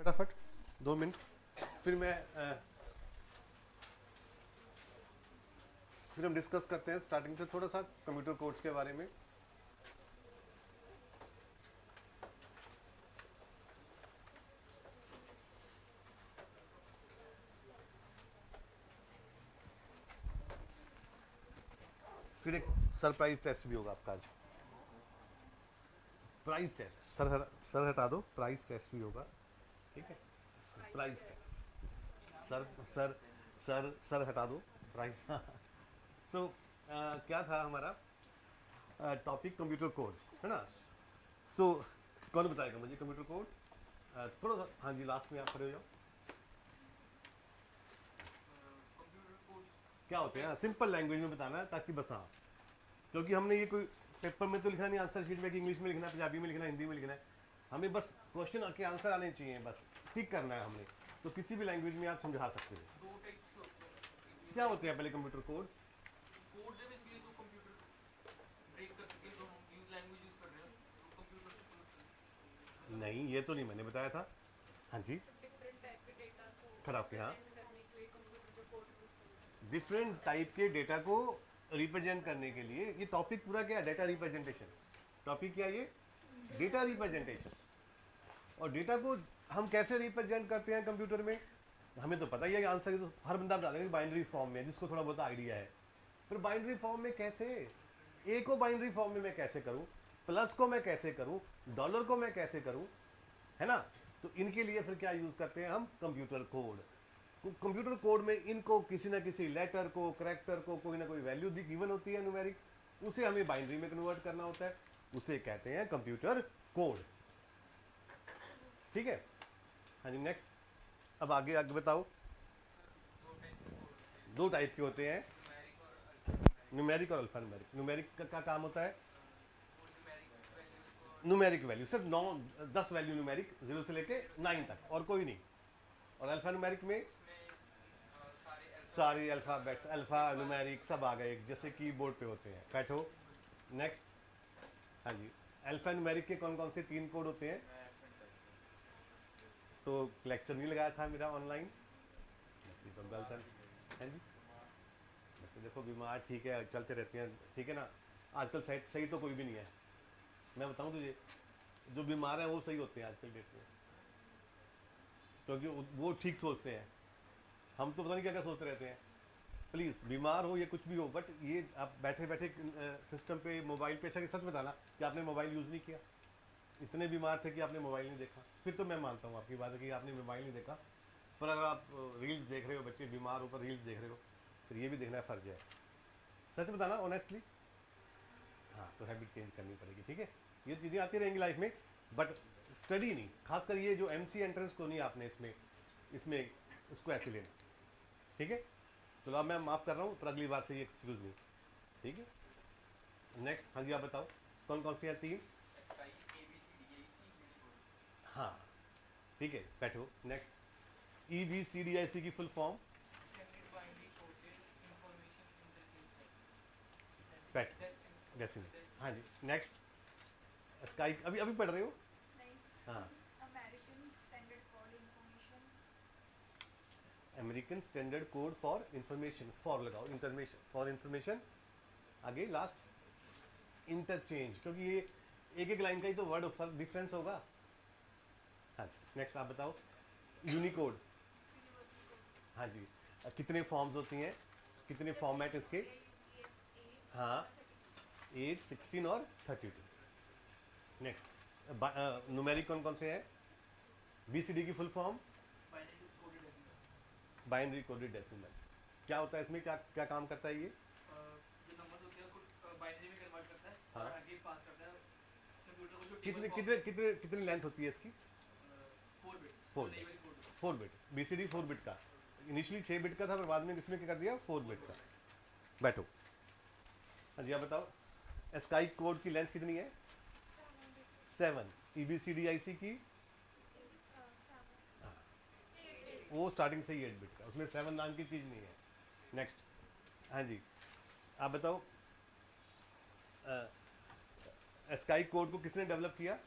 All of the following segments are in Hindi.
फटाफट 2 मिनट, फिर मैं फिर हम डिस्कस करते हैं स्टार्टिंग से थोड़ा सा कंप्यूटर कोर्स के बारे में। फिर एक सरप्राइज टेस्ट भी होगा आपका आज। प्राइज टेस्ट, सर हटा दो, प्राइज टेस्ट भी होगा, ठीक है। Prize test, sir sir sir sir हटा दो, प्राइज। सो क्या था हमारा टॉपिक, कंप्यूटर कोर्स है ना। सो कौन बताएगा मुझे कंप्यूटर कोर्स थोड़ा सा? हाँ जी, लास्ट में आप खड़े हो जाओ। क्या होते हैं, सिंपल लैंग्वेज में बताना है ताकि बस, हाँ, क्योंकि हमने ये कोई पेपर में तो लिखा नहीं आंसर शीट में कि इंग्लिश में लिखना है, पंजाबी में लिखना है, हिंदी में लिखना है। हमें बस क्वेश्चन आके आंसर आने चाहिए, बस ठीक करना है हमने। तो किसी भी लैंग्वेज में आप समझा सकते हो। क्या होते हैं पहले कंप्यूटर कोर्स? नहीं, ये तो नहीं मैंने बताया था। हाँ जी, खराब के, हाँ, डिफरेंट टाइप के डेटा को रिप्रेजेंट करने के लिए। ये टॉपिक पूरा क्या है? Data representation. टॉपिक क्या है ये? Data representation. और डेटा को हम कैसे रिप्रेजेंट करते हैं कंप्यूटर में? हमें तो पता ही है कि आंसर तो हर बंदा बता देगा बाइनरी फॉर्म में, जिसको थोड़ा बहुत आइडिया है। फिर बाइनरी फॉर्म में कैसे? ए को बाइनरी फॉर्म में मैं कैसे करूं, प्लस को मैं कैसे करूं, डॉलर को मैं कैसे करूं, है ना। तो इनके लिए फिर क्या यूज करते हैं हम? Computer code. कंप्यूटर कोड में इनको किसी ना किसी लेटर को, करेक्टर को, कोई ना कोई वैल्यू दी गिवन होती है न्यूमेरिक, उसे हमें बाइनरी में कन्वर्ट करना होता है, उसे कहते हैं कंप्यूटर कोड। ठीक है, हाँ जी, नेक्स्ट। अब आगे आगे बताओ। दो टाइप के होते हैं, न्यूमेरिक और अल्फा न्यूमेरिक। न्यूमेरिक का काम होता है न्यूमेरिक वैल्यू, सिर्फ 9-10 वैल्यू न्यूमेरिक, 0 से लेके 9 तक, और कोई नहीं। और अल्फा न्यूमेरिक में सारे अल्फ़ाबेट्स, अल्फ़ा न्यूमेरिक सब आ गए, जैसे कीबोर्ड पे होते हैं। बैठो, नेक्स्ट। हाँ जी, अल्फ़ा न्यूमेरिक के कौन कौन से 3 कोड होते हैं? तो लेक्चर नहीं लगाया था मेरा ऑनलाइन, तो गलत है जी। बच्चे देखो बीमार, ठीक है, चलते रहते हैं, ठीक है ना। आजकल सही सही तो कोई भी नहीं है, मैं बताऊं तुझे, जो बीमार है वो सही होते हैं आजकल डेट में, क्योंकि वो ठीक सोचते हैं। हम तो पता नहीं क्या क्या सोचते रहते हैं। प्लीज़, बीमार हो या कुछ भी हो, बट ये आप बैठे बैठे सिस्टम पे मोबाइल पे, अच्छा सच बताना कि आपने मोबाइल यूज़ नहीं किया। इतने बीमार थे कि आपने मोबाइल नहीं देखा, फिर तो मैं मानता हूँ आपकी बात है कि आपने मोबाइल नहीं देखा। पर अगर आप रील्स देख रहे हो, बच्चे बीमार होकर रील्स देख रहे हो, फिर ये भी देखना फ़र्ज है। सच बताना ऑनेस्टली। हाँ, तो हैबिट चेंज करनी पड़ेगी, ठीक है। ये चीज़ें आती रहेंगी लाइफ में, बट स्टडी नहीं, खासकर ये जो एमसी एंट्रेंस को नहीं आपने इसमें इसमें उसको ऐसे लेना, ठीक है। चलो अब मैं माफ़ कर रहा हूँ, पर अगली बार से ये एक्सक्यूज़ नहीं, ठीक है। नेक्स्ट, हाँ जी, आप बताओ कौन कौन सी हैं 3? हाँ, ठीक है, बैठो, नेक्स्ट। EBCDIC की फुल फॉर्म? बैठ, डेसिमल, हाँ जी, नेक्स्ट। स्काई अभी अभी पढ़ रहे हो? हाँ, American standard code for information, for लगाओ, इंफॉर्मेशन फॉर इंफॉर्मेशन। आगे लास्ट इंटरचेंज, क्योंकि ये एक एक लाइन का ही तो वर्ड डिफरेंस होगा। हाँ जी, नेक्स्ट आप बताओ। यूनिकोड, हाँ जी, कितने फॉर्म्स होती हैं, कितने फॉर्मेट इसके? हाँ, 8, 16 और 32। नेक्स्ट, न्यूमेरिक कौन कौन से हैं? BCD की full form? Binary coded decimal. क्या होता है इसमें, क्या क्या काम करता है ये? हाँ, कितने कितने कितने कितनी लेंथ होती है इसकी? 4 बिट। BCD 4 बिट का, इनिशियली 6 बिट का था, पर बाद में इसमें क्या कर दिया, 4 बिट का। बैठो, हाँ जी, आप बताओ। स्काई कोड की लेंथ कितनी है? 7। EBCDIC की? वो स्टार्टिंग से ही 8 बिट का, उसमें 7 नाम की चीज़ नहीं है। नेक्स्ट, हाँ जी, आप बताओ। स्काई कोड को किसने डेवलप किया?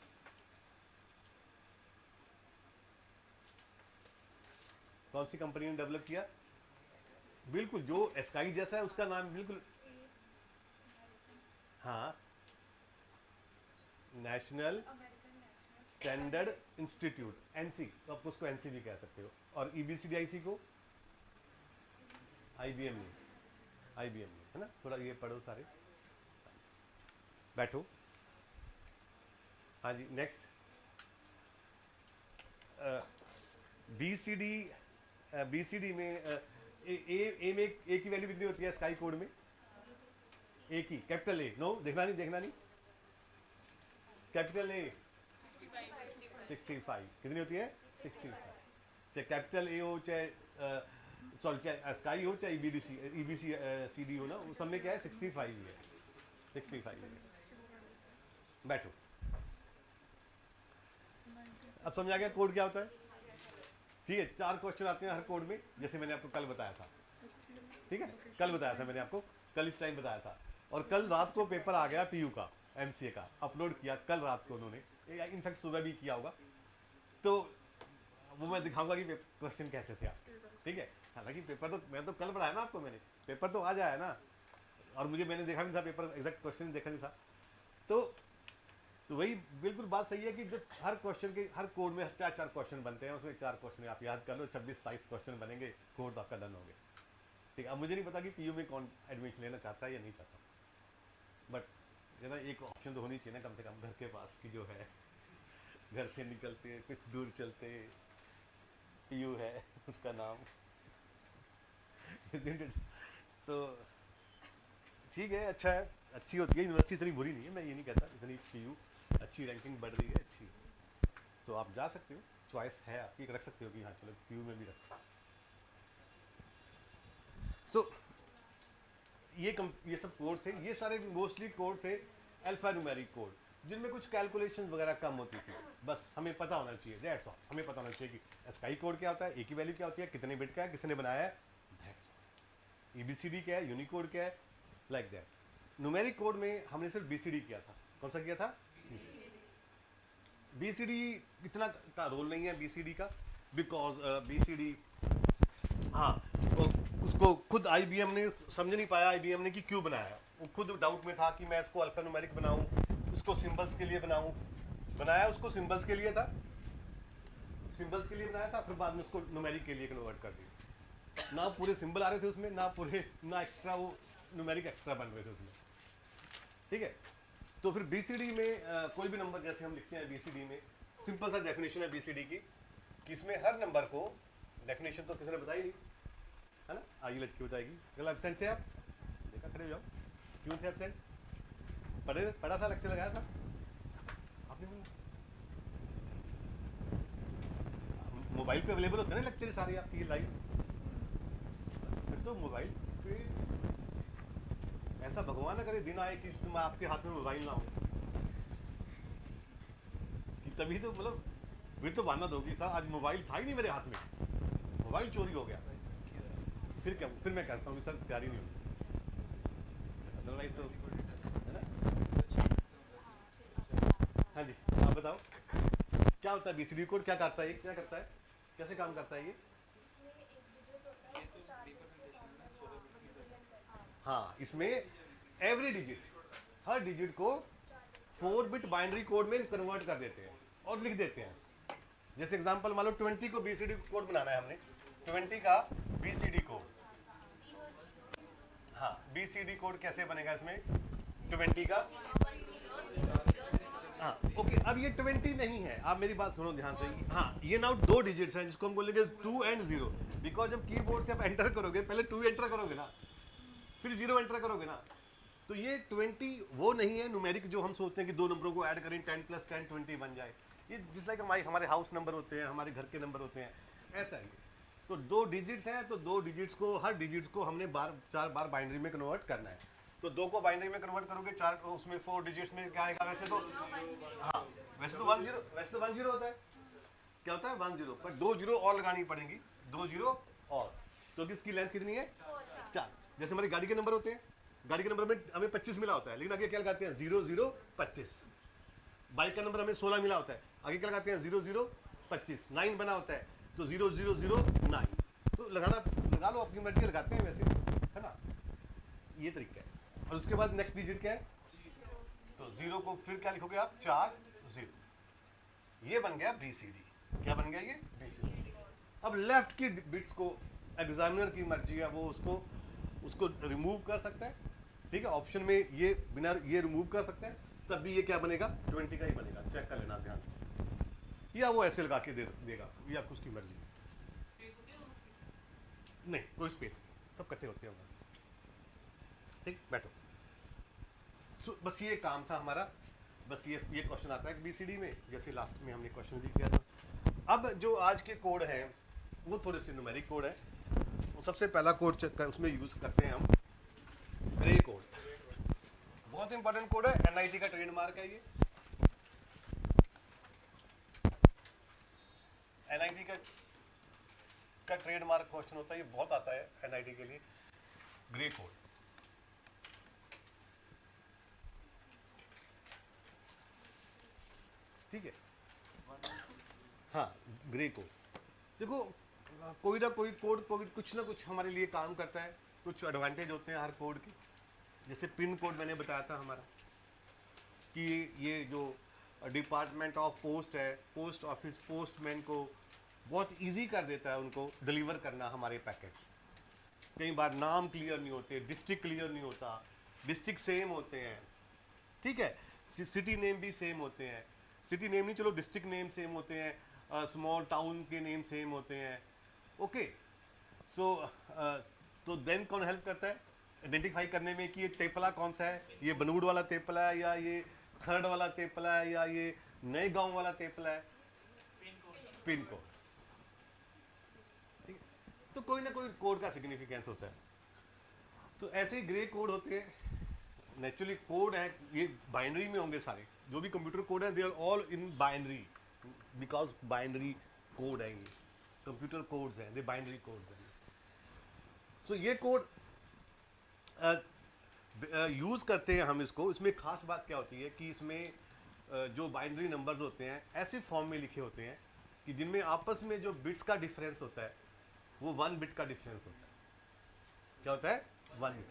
कौन सी कंपनी ने डेवलप किया? बिल्कुल, जो स्काई जैसा है उसका नाम बिल्कुल, हाँ, नेशनल स्टैंडर्ड इंस्टीट्यूट, एनसी, तो आप उसको एनसी भी कह सकते हो। और ईबीसीडीआईसी को आईबीएम ने, आईबीएम ने, है ना। थोड़ा ये पढ़ो सारे, बैठो। हाँ जी, नेक्स्ट। बीसीडी, बीसीडी में ए में ए की वैल्यू कितनी होती है स्काई कोड में? ए की, कैपिटल ए, नो देखना नहीं, देखना नहीं, कैपिटल ए 65 कितनी होती है? 65। चाहे कैपिटल ए हो, चाहे सॉरी चाहे स्काई हो, चाहे ईबीसी सीडी हो ना, उस सब में क्या है? 65 ही है, 65 ही है। बैठो। अब समझ आ गया कोड क्या होता है? ठीक है, 4 क्वेश्चन आते हैं हर कोड में, जैसे मैंने आपको कल बताया था। ठीक है, कल बताया था मैंने आपको, कल इस टाइम बताया था। और कल रात को पेपर आ गया पीयू का, एमसीए का, अपलोड किया कल रात को उन्होंने, इनफैक्ट सुबह भी किया होगा, तो वो मैं दिखाऊंगा कि क्वेश्चन कैसे थे आपके। ठीक है, हालांकि पेपर तो मैं तो कल पढ़ाया ना आपको मैंने, पेपर तो आज आया ना, और मुझे मैंने देखा नहीं था पेपर, एग्जैक्ट क्वेश्चन देखा नहीं था। तो वही बिल्कुल बात सही है कि जो हर क्वेश्चन के, हर कोड में 4-4 क्वेश्चन बनते हैं, उसमें 4 क्वेश्चन आप याद कर लो, 26-27 क्वेश्चन बनेंगे, कोड तो आपका डन हो गया। ठीक है, अब मुझे नहीं पता कि पीयू में कौन एडमिशन लेना चाहता है या नहीं चाहता, बट ना एक ऑप्शन तो होनी चाहिए ना कम से कम घर के पास की, जो है घर से निकलते कुछ दूर चलते पीयू है उसका नाम तो ठीक है, अच्छा है, अच्छी होती है यूनिवर्सिटी, इतनी बुरी नहीं है, मैं ये नहीं कहता, इतनी पीयू अच्छी रैंकिंग बढ़ रही है, अच्छी। सो आप जा सकते हो, चॉइस है आपकी, रख सकते हो कि हाँ चलो पीयू में भी रख सकते हो। सो ये सब कोड थे, ये सारे मोस्टली कोड थे अल्फा न्यूमेरिक कोड, जिनमें कुछ कैलकुलेशंस वगैरह कम होती थी, बस हमें पता होना चाहिए, दैट्स ऑल। हमें पता होना चाहिए कि स्काई कोड क्या होता है, ए की वैल्यू क्या होती है, कितने बिट का है, किसने बनाया है, दैट्स ऑल। ईबीसीडी क्या है, यूनिकोड क्या है, लाइक दैट। न्यूमेरिक कोड में हमने सिर्फ बीसीडी किया था। कौन सा किया था? बीसीडी इतना का रोल नहीं है बीसीडी का, बिकॉज बीसीडी, हाँ, तो उसको खुद आईबीएम ने समझ नहीं पाया, आईबीएम ने कि क्यों बनाया, वो खुद डाउट में था कि मैं इसको अल्फा न्यूमेरिक बनाऊं, उसको सिंबल्स के लिए बनाऊं, बनाया उसको सिंबल्स के लिए था, सिंबल्स के लिए बनाया था, फिर बाद में उसको न्यूमेरिक के लिए कन्वर्ट कर दिया। ना पूरे सिंबल आ रहे थे उसमें, ना एक्स्ट्रा वो न्यूमेरिक एक्स्ट्रा बन रहे थे उसमें। ठीक है, तो फिर बीसीडी में कोई भी नंबर जैसे हम लिखते हैं बीसीडी में, सिंपल सा डेफिनेशन है बीसीडी की, कि इसमें हर नंबर को, डेफिनेशन तो किसी ने बताई नहीं, है ना, आगे लटकी हो जाएगी। कल एब्सेंट थे आप? देखा, खड़े हो जाओ, क्यों थे एब्सेंट? पढ़ा था, लेक्चर लगाया था आपने? मोबाइल पे अवेलेबल होते हैं ना लेक्चर सारे आपकी लाइव, फिर तो मोबाइल पे ऐसा भगवान ना करे दिन आए कि तुम आपके हाथ में मोबाइल ना हो, कि तभी तो मतलब फिर तो बाना दोगी सर, आज मोबाइल था ही नहीं मेरे हाथ में, मोबाइल चोरी हो गया, फिर क्या, फिर मैं कहता हूँ सर तैयारी नहीं होगी, अदरवाइज तो, है ना। हाँ जी, आप बताओ क्या होता है बीसीडी कोड, क्या करता है ये, क्या करता है, कैसे काम करता है ये? हाँ, इसमें एवरी डिजिट, हर डिजिट को 4 बिट बाइनरी कोड में कन्वर्ट कर देते हैं और लिख देते हैं। जैसे एग्जांपल मान लो 20 को बीसीडी कोड बनाना है हमने, 20 का बीसीडी कोड, हाँ, बीसीडी कोड कैसे बनेगा इसमें 20 का, हाँ, ओके। अब ये 20 नहीं है, आप मेरी बात सुनो ध्यान से, हाँ, ये नाउ 2 डिजिट्स हैं जिसको हम बोलेंगे 2 and 0, बिकॉज जब कीबोर्ड से आप एंटर करोगे, पहले 2 एंटर करोगे ना, फिर 0 एंटर करोगे ना, तो ये 20 वो नहीं है न्यूमेरिक जो हम सोचते हैं कि 2 नंबरों को ऐड करें 10 + 10 20 बन जाए, ये जिस लाइक हमारे हाउस नंबर होते हैं, हमारे घर के नंबर होते हैं, ऐसा है। तो 2 डिजिट्स हैं, तो 2 डिजिट्स को, हर डिजिट्स को हमने 4 बार बाइनरी में कन्वर्ट करना है। तो 2 को बाइनरी में कन्वर्ट करोगे, 4 उसमें 4 डिजिट्स में क्या आएगा, वैसे तो, हाँ, वैसे तो 1 0 होता है, क्या होता है 1 0, पर 2 0 और लगानी पड़ेंगी, 2 0 और, तो किसकी लेंथ कितनी है 4। जैसे हमारी गाड़ी के नंबर होते हैं, गाड़ी के नंबर में हमें 25 मिला होता है, लेकिन आगे क्या लगाते हैं 0 0 25। बाइक का नंबर हमें 16 मिला होता है, आगे क्या लगाते हैं 0 0 25, 9 बना होता है, तो 0 0 0 9, लगा लो, अपनी मर्जी लगाते हैं वैसे, है ना, ये तरीका है। और उसके बाद नेक्स्ट डिजिट क्या है, तो 0 को फिर क्या लिखोगे आप, 4 0, ये बन गया BCD। क्या बन गया ये, BCD। अब लेफ्ट की बिट्स को एग्जामिनर की मर्जी है, वो उसको रिमूव कर सकता है, ठीक है, ऑप्शन में ये बिना ये रिमूव कर सकता है, तब भी ये क्या बनेगा, 20 का ही बनेगा, चेक कर लेना ध्यान से। या वो ऐसे लगा के देगा, ये आपको उसकी मर्जी। नहीं, कोई स्पेस नहीं, सब इकट्ठे होते हैं बस, ठीक, बैठो। बस ये काम था हमारा, बस ये क्वेश्चन आता है BCD में, जैसे लास्ट में हमने क्वेश्चन भी किया था। अब जो आज के कोड हैं वो थोड़े से न्यूमेरिक कोड है। सबसे पहला कोड उसमें यूज करते हैं हम ग्रे कोड, बहुत इंपॉर्टेंट कोड है, NIT का ट्रेडमार्क है ये। NIT का ट्रेडमार्क क्वेश्चन होता है, ये बहुत आता है NIT के लिए, ग्रे कोड। ठीक है, हाँ, ग्रे कोड। देखो, कोई ना कोई कोड कुछ ना कुछ हमारे लिए काम करता है, कुछ एडवांटेज होते हैं हर कोड के। जैसे पिन कोड मैंने बताया था हमारा, कि ये जो डिपार्टमेंट ऑफ पोस्ट है, पोस्ट ऑफिस पोस्टमैन को बहुत इजी कर देता है उनको डिलीवर करना हमारे पैकेट्स। कई बार नाम क्लियर नहीं होते, डिस्ट्रिक्ट क्लियर नहीं होता, डिस्ट्रिक्ट सेम होते हैं, ठीक है, सिटी नेम भी सेम होते हैं, सिटी नेम नहीं, चलो डिस्ट्रिक्ट नेम सेम होते हैं, स्मॉल टाउन के नेम सेम होते हैं, ओके। सो तो देन कौन हेल्प करता है आइडेंटिफाई करने में कि ये तेपला कौन सा है, ये बनूड़ वाला तेपला है, या ये खरड़ वाला तेपला है, या ये नए गांव वाला तेपला है, पिन कोड। ठीक है, तो कोई ना कोई कोड का सिग्निफिकेंस होता है। तो ऐसे ग्रे कोड होते हैं, नेचुरली कोड है, ये बाइनरी में होंगे सारे, जो भी कंप्यूटर कोड है they are all in binary, because binary code है, ये कंप्यूटर कोड्स हैं, दे बाइनरी कोड्स हैं। सो ये कोड यूज़ करते हैं हम इसको। इसमें खास बात क्या होती है कि इसमें जो बाइनरी नंबर्स होते हैं ऐसे फॉर्म में लिखे होते हैं कि जिनमें आपस में जो बिट्स का डिफरेंस होता है वो 1 बिट का डिफरेंस होता है। क्या होता है, 1 बिट,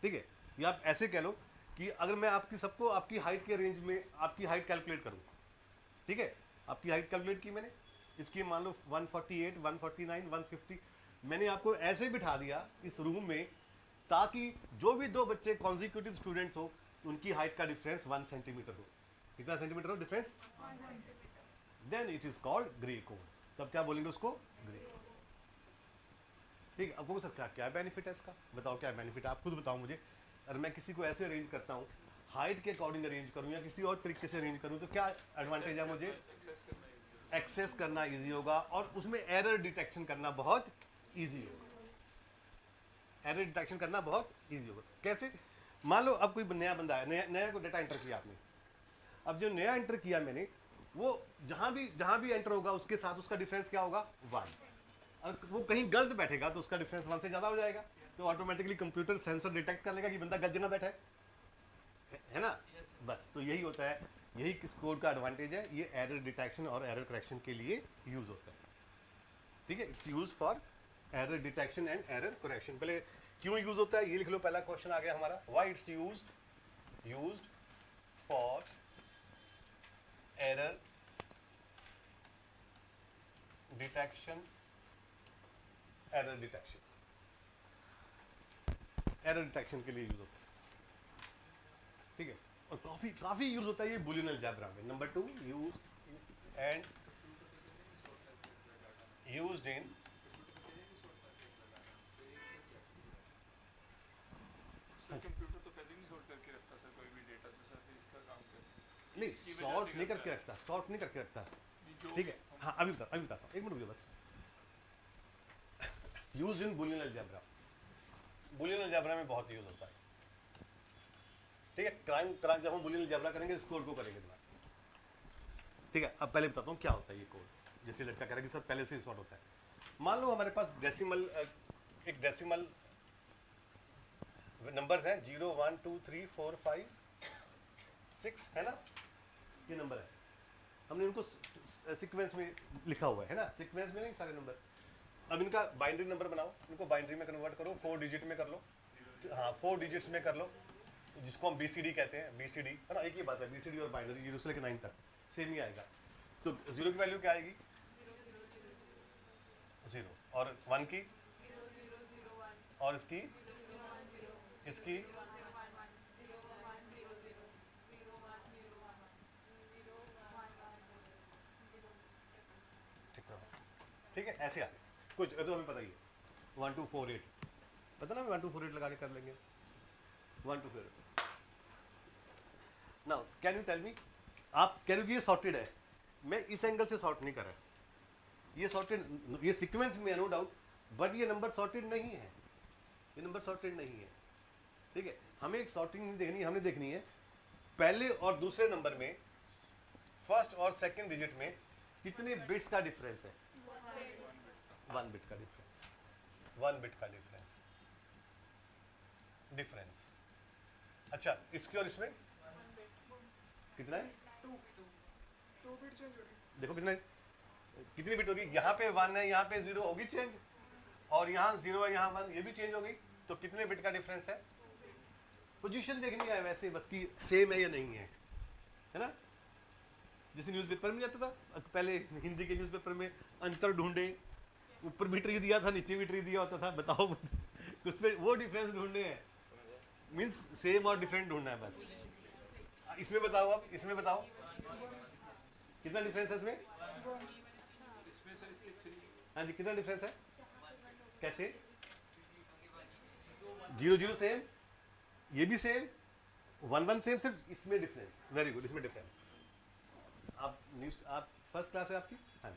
ठीक है। या आप ऐसे कह लो कि अगर मैं सबको आपकी हाइट के रेंज में आपकी हाइट कैलकुलेट करूँ, ठीक है, आपकी हाइट कैलकुलेट की मैंने, इसकी मान लो 148, 149, 150, मैंने आपको ऐसे बिठा दिया इस रूम में ताकि जो भी 2 बच्चे कॉन्जिक्यूटिव स्टूडेंट्स हो उनकी हाइट का डिफरेंस 1 सेंटीमीटर हो। कितना सेंटीमीटर हो difference, 1 centimetre. Then it is called Gray code. तब क्या बोलेंगे उसको, ग्रे कोड। ठीक है, आपको सर क्या बेनिफिट है इसका, बताओ क्या बेनिफिट है, आप खुद बताओ मुझे। अगर मैं किसी को ऐसे अरेंज करता हूँ, हाइट के अकॉर्डिंग अरेंज करूँ या किसी और तरीके से अरेंज करूँ, तो क्या एडवांटेज है मुझे, एक्सेस करना ईजी होगा और उसमें एरर डिटेक्शन करना बहुत ईजी होगा। एरर डिटेक्शन करना बहुत ईजी होगा। कैसे, मान लो अब कोई नया बंदा है, नया को डेटा एंटर किया आपने, अब जो नया एंटर किया मैंने, वो जहाँ भी एंटर होगा उसके साथ उसका डिफरेंस क्या होगा, 1। और वो कहीं गलत बैठेगा तो उसका डिफरेंस 1 से ज़्यादा हो जाएगा, तो ऑटोमेटिकली कंप्यूटर सेंसर डिटेक्ट कर लेगा कि बंदा गलत जगह बैठा है ना। बस तो यही होता है, यही किस कोड का एडवांटेज है, ये एरर डिटेक्शन और एरर करेक्शन के लिए यूज होता है। ठीक है, it's use for error detection and error correction. पहले क्यों यूज होता है ये लिख लो, पहला क्वेश्चन आ गया हमारा, why it's used for error detection, error detection के लिए यूज होता है। ठीक है, और काफी यूज होता है ये बूलियन अलजेब्रा में। नंबर 2 यूज्ड इन कंप्यूटर तो पहले नहीं सॉर्ट करके रखता सर कोई भी डेटा से, सर फिर इसका काम कैसे, नहीं, सॉर्ट नहीं करके रखता, ठीक है। हाँ, अभी बताता हूँ, एक मिनट रुकिए बस। Use in Boolean algebra, Boolean algebra में बहुत यूज होता है। ठीक है, क्राइम जब हम बूलियन अलजेब्रा करेंगे इस कोड को करेंगे दोबारा। ठीक है, अब पहले बताता हूँ क्या होता है ये कोड। जैसे लड़का कह रहा है कि सर पहले से ही सॉर्ट होता है। मान लो हमारे पास एक डेसिमल नंबर्स हैं 0 1 2 3 4 5 6 है ना, ये नंबर है। हमने उनको सीक्वेंस में लिखा हुआ है ना, सीक्वेंस में नहीं सारे नंबर। अब इनका बाइनरी नंबर बनाओ, इनको बाइनरी में कन्वर्ट करो, 4 डिजिट में कर लो। हाँ 4 डिजिट्स में कर लो, जिसको हम BCD कहते हैं, BCD है ना, एक ही बात है, BCD और बाइनरी 0 से लेकर 9 तक सेम ही आएगा। तो 0 की वैल्यू क्या आएगी? 0, और 1 की, और इसकी, इसकी, ठीक है, ऐसे आ कुछ तो हमें पता ही है। 1 2 4 8 पता ना, 1 2 4 8 लगा के कर लेंगे। 1 2 4 now can you tell me, आप कह रहे हो कि ये सॉर्टेड है, मैं इस एंगल से सॉर्ट नहीं कर रहा, ये सॉर्टेड, ये सीक्वेंस में नो डाउट, बट ये नंबर सॉर्टेड नहीं है, ये नंबर सॉर्टेड नहीं है, ठीक है। हमें एक सॉर्टिंग नहीं देखनी, हमें देखनी है पहले और दूसरे नंबर में, फर्स्ट और सेकंड डिजिट में कितने बिट्स का डिफरेंस है। 1 बिट का डिफरेंस, 1 बिट का डिफरेंस, डिफरेंस। अच्छा, इसके और इसमें कितना है? 2 बिट चेंज हो रही। देखो कितना, कितनी बिट होगी, यहाँ पे 1 है, यहाँ पे 0 होगी चेंज, और यहाँ 0 है, यहाँ 1, ये भी चेंज हो गई, तो कितने बिट का डिफरेंस है? पोजीशन देखनी है वैसे बस की सेम है या नहीं है ना। जैसे न्यूज़पेपर में जाता था पहले, हिंदी के न्यूज़पेपर में अंतर ढूंढे, ऊपर भी ट्री दिया था, नीचे भी ट्री दिया होता था, बताओ तो उसमें वो डिफरेंस ढूंढने हैं, मीन्स सेम और डिफरेंट ढूंढना है बस। इसमें बताओ, अब इसमें बताओ कितना डिफरेंस है इसमें? इसमें सर इसके 3। हाँ जी, कितना डिफरेंस है? कैसे? 0 0 सेम, ये भी सेम, 1 1 सेम, सिर्फ इसमें डिफरेंस। वेरी गुड, इसमें डिफरेंस। आप न्यूज, आप फर्स्ट क्लास है आपकी? हाँ,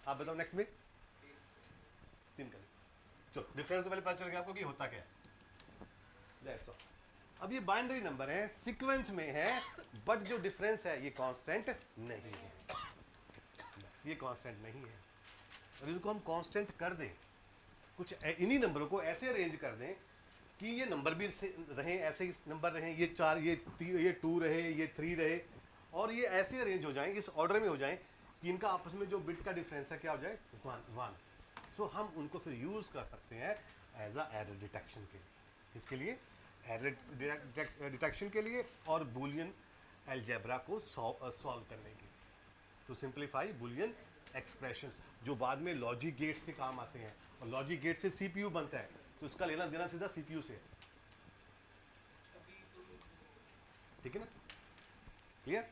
आप बताओ नेक्स्ट में 3 करें। चलो, डिफरेंस पहले पता चल गया आपको कि होता क्या है। That's all. अब ये बाइनरी नंबर है, सीक्वेंस में है, बट जो डिफरेंस है ये कांस्टेंट नहीं है, बस ये कांस्टेंट नहीं है। और इनको हम कांस्टेंट कर दें, कुछ इन्हीं नंबरों को ऐसे अरेंज कर दें कि ये नंबर भी रहे, ऐसे ही नंबर रहे, ये 4, ये 2 रहे, ये 3 रहे, और ये ऐसे अरेंज हो जाएं, इस ऑर्डर में हो जाएं कि इनका आपस में जो बिट का डिफरेंस है क्या हो जाए? 1। सो हम उनको फिर यूज़ कर सकते हैं एज अ एरर डिटेक्शन के लिए। इसके लिए एरर डिटेक्शन के लिए, और बूलियन अलजेब्रा को सॉल्व करने के लिए, टू सिंप्लीफाई बूलियन एक्सप्रेशंस, जो बाद में लॉजिक गेट्स के काम आते हैं। और लॉजिक गेट से CPU बनता है, तो उसका लेना देना सीधा CPU से, ठीक है ना, क्लियर?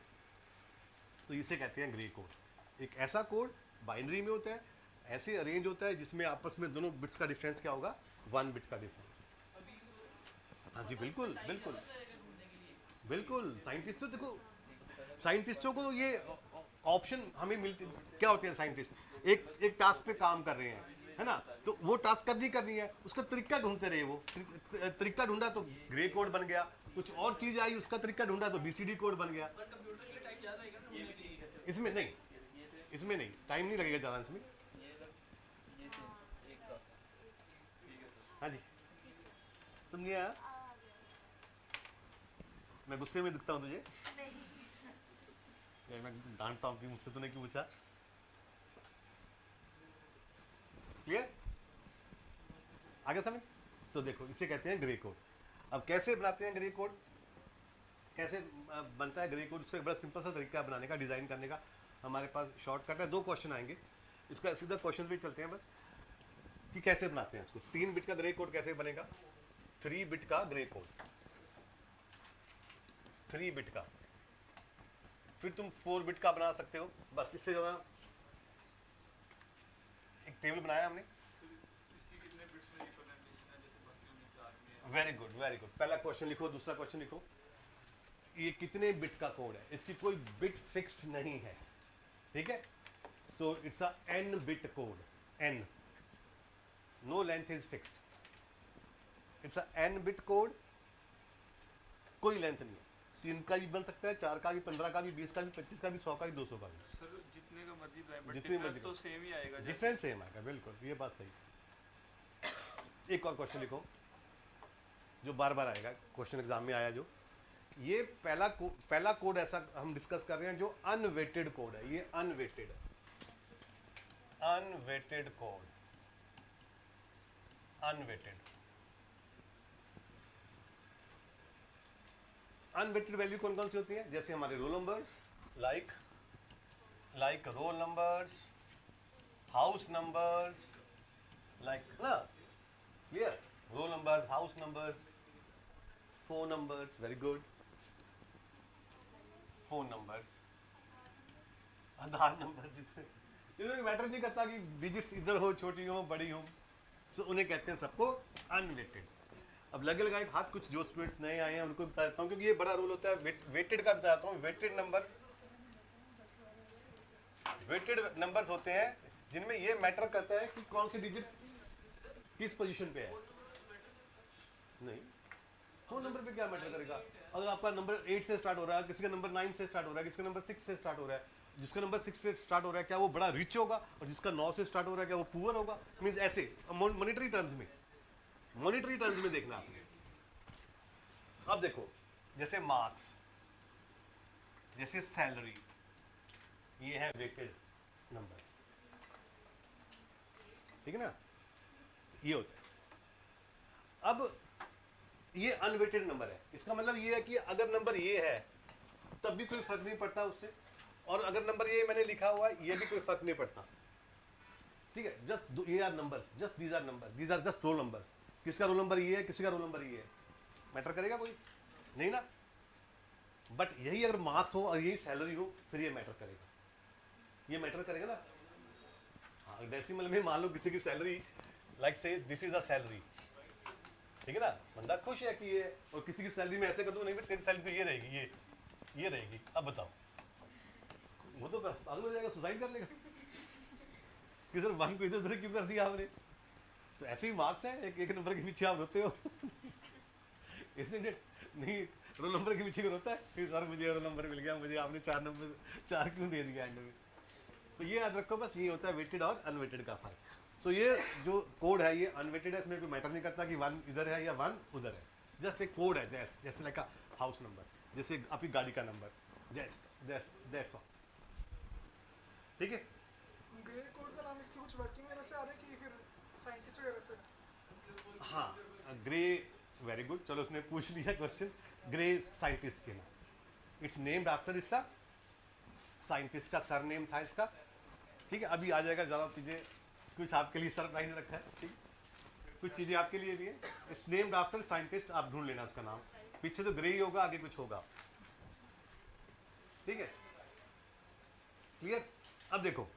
तो इसे कहते हैं ग्रे कोड। एक ऐसा कोड बाइनरी में होता है, ऐसे अरेंज होता है जिसमें आपस में दोनों बिट्स का डिफरेंस क्या होगा? 1 बिट का डिफरेंस। हाँ जी, बिल्कुल बिल्कुल बिल्कुल। साइंटिस्ट तो देखो, साइंटिस्टों को ये ऑप्शन हमें मिलती, क्या होते हैं साइंटिस्ट, एक टास्क पे काम कर रहे हैं, है ना, तो वो टास्क करनी है, उसका तरीका ढूंढते रहे, वो तरीका ढूंढा तो ग्रे कोड बन गया, कुछ और चीज आई उसका तरीका ढूंढा तो BCD कोड बन गया। इसमें नहीं, इसमें नहीं, टाइम नहीं लगेगा ज़्यादा इसमें। हाँ जी, तुम नहीं आया? मैं गुस्से में दिखता हूँ तुझे? मैं डांटता हूँ कि मुझसे तूने क्यों पूछा? क्लियर? आगे समझ? तो देखो, इसे कहते हैं ग्रे कोड। अब कैसे बनाते हैं ग्रे कोड, कैसे बनता है ग्रे कोड? उसका एक बड़ा सिंपल सा तरीका बनाने का, डिज़ाइन करने का। हमारे पास शॉर्टकट है, 2 क्वेश्चन आएंगे, इसका सीधा क्वेश्चन पे चलते हैं बस, कि कैसे बनाते हैं इसको। 3 बिट का ग्रे कोड कैसे बनेगा? 3 बिट का ग्रे कोड, 3 बिट का, फिर तुम 4 बिट का बना सकते हो। बस इससे ज़्यादा, एक टेबल बनाया हमने। इसकी कितने बिट्स में रिप्रेजेंटेशन है, जैसे बाकियों में 4 में? Very good, very good. पहला क्वेश्चन लिखो, दूसरा क्वेश्चन लिखो, ये कितने बिट का कोड है? इसकी कोई बिट फिक्स नहीं है, ठीक है। So it's a n bit code, n, no length is fixed, it's a n bit code, कोई लेंथ नहीं है। 3 का भी बन सकता है, 4 का भी, 15 का भी, 20 का भी, 25 का भी, 100 का भी, 200 का भी। सर जितने का मर्जी बनाए, बट जितनी डिफरेंस मर्जी तो सेम ही आएगा। डिफरेंस सेम आएगा, बिल्कुल, ये बात सही। एक और क्वेश्चन लिखो जो बार बार आएगा, क्वेश्चन एग्जाम में आया जो, ये पहला कोड ऐसा हम डिस्कस कर रहे हैं जो अनवेटेड कोड है। ये unweighted code, unweighted. Unweighted value कौन कौन सी होती है? जैसे हमारे roll numbers, like roll numbers, house numbers, like ना, clear, roll numbers, house numbers, phone numbers, very good, phone numbers, Aadhaar number, जितने इन्होंने मैटर नहीं करता कि डिजिट्स इधर हो, छोटी हो, बड़ी हो, सो उन्हें कहते हैं सबको अनवेटेड। अब लगे लगाए हाथ, कुछ जो स्टूडेंट्स नए आए हैं उनको बता देता हूँ, क्योंकि ये बड़ा रोल होता है वेटेड का, बताता हूँ। वेटेड नंबर्स होते हैं जिनमें ये मैटर करता है कि कौन सी डिजिट किस पोजीशन पे है। नहीं, फोन नंबर पे क्या मैटर करेगा? अगर आपका नंबर 8 से स्टार्ट हो रहा है, किसी का नंबर 9 से स्टार्ट हो रहा है, किसी का नंबर 6 से स्टार्ट हो रहा है, जिसका नंबर 6 से स्टार्ट हो रहा है क्या वो बड़ा रिच होगा, और जिसका 9 से स्टार्ट हो रहा है क्या वो पुअर होगा? मींस ऐसे मॉनिटरी टर्म्स में देखना आपने। अब देखो, जैसे मार्क्स, जैसे सैलरी, ये है वेटेड नंबर्स, ठीक है ना, ये होता है। अब ये अनवेटेड नंबर है, इसका मतलब ये है कि अगर नंबर ये है तब भी कोई फर्क नहीं पड़ता उससे, और अगर नंबर ये मैंने लिखा हुआ है ये भी कोई फर्क नहीं पड़ता, ठीक है। जस्ट ये are numbers, just these are number, these are just roll numbers. किसका रोल नंबर ये है, किसी का रोल नंबर ये है, मैटर करेगा कोई नहीं ना। बट यही अगर मार्क्स हो और यही सैलरी हो फिर ये मैटर करेगा, ये मैटर करेगा ना। हाँ, डेसिमल में मान लो किसी की सैलरी, लाइक से दिस इज अ सैलरी, ठीक है ना, बंदा खुश है कि ये, और किसी की सैलरी में ऐसे कर दो, नहीं भाई तेरी सैलरी तो ये रहेगी, ये रहेगी, अब बताओ, वो तो पागल हो जाएगा, सुसाइड कर लेगा कि सर 1 को इधर उधर क्यों कर दिया आपने। तो ऐसे ही मार्क्स हैं, एक नंबर के पीछे आप रोते हो इसलिए नहीं, रोल नंबर के पीछे रोता है कि सर मुझे रोल नंबर मिल गया, मुझे आपने 4 क्यों दे दिया एंड में। तो ये याद रखो, बस ये होता है वेटेड और अनवेटेड का फर्क। सो ये जो कोड है ये अनवेटेड है, इसमें कोई मैटर नहीं करता कि 1 इधर है या 1 उधर है, जस्ट एक कोड है, जैसे लाइक हाउस नंबर, जैसे आपकी गाड़ी का नंबर, दैट्स ऑल, ठीक है। ग्रे कोड का नाम इसकी कुछ वर्किंग वगैरह से आ रहा है कि फिर साइंटिस्ट वगैरह से? हाँ, ग्रे, वेरी गुड, चलो उसने पूछ लिया क्वेश्चन। ग्रे साइंटिस्ट के नाम, it's named after, it's a scientist का सरनेम था इसका, ठीक है। अभी आ जाएगा, ज़्यादा चीज़ें कुछ आपके लिए सरप्राइज रखा है, ठीक, कुछ चीज़ें आपके लिए भी है। इट्स नेम्ड आफ्टर साइंटिस्ट, आप ढूंढ लेना उसका नाम, पीछे तो ग्रे ही होगा, आगे कुछ होगा, ठीक है, क्लियर। अब देखो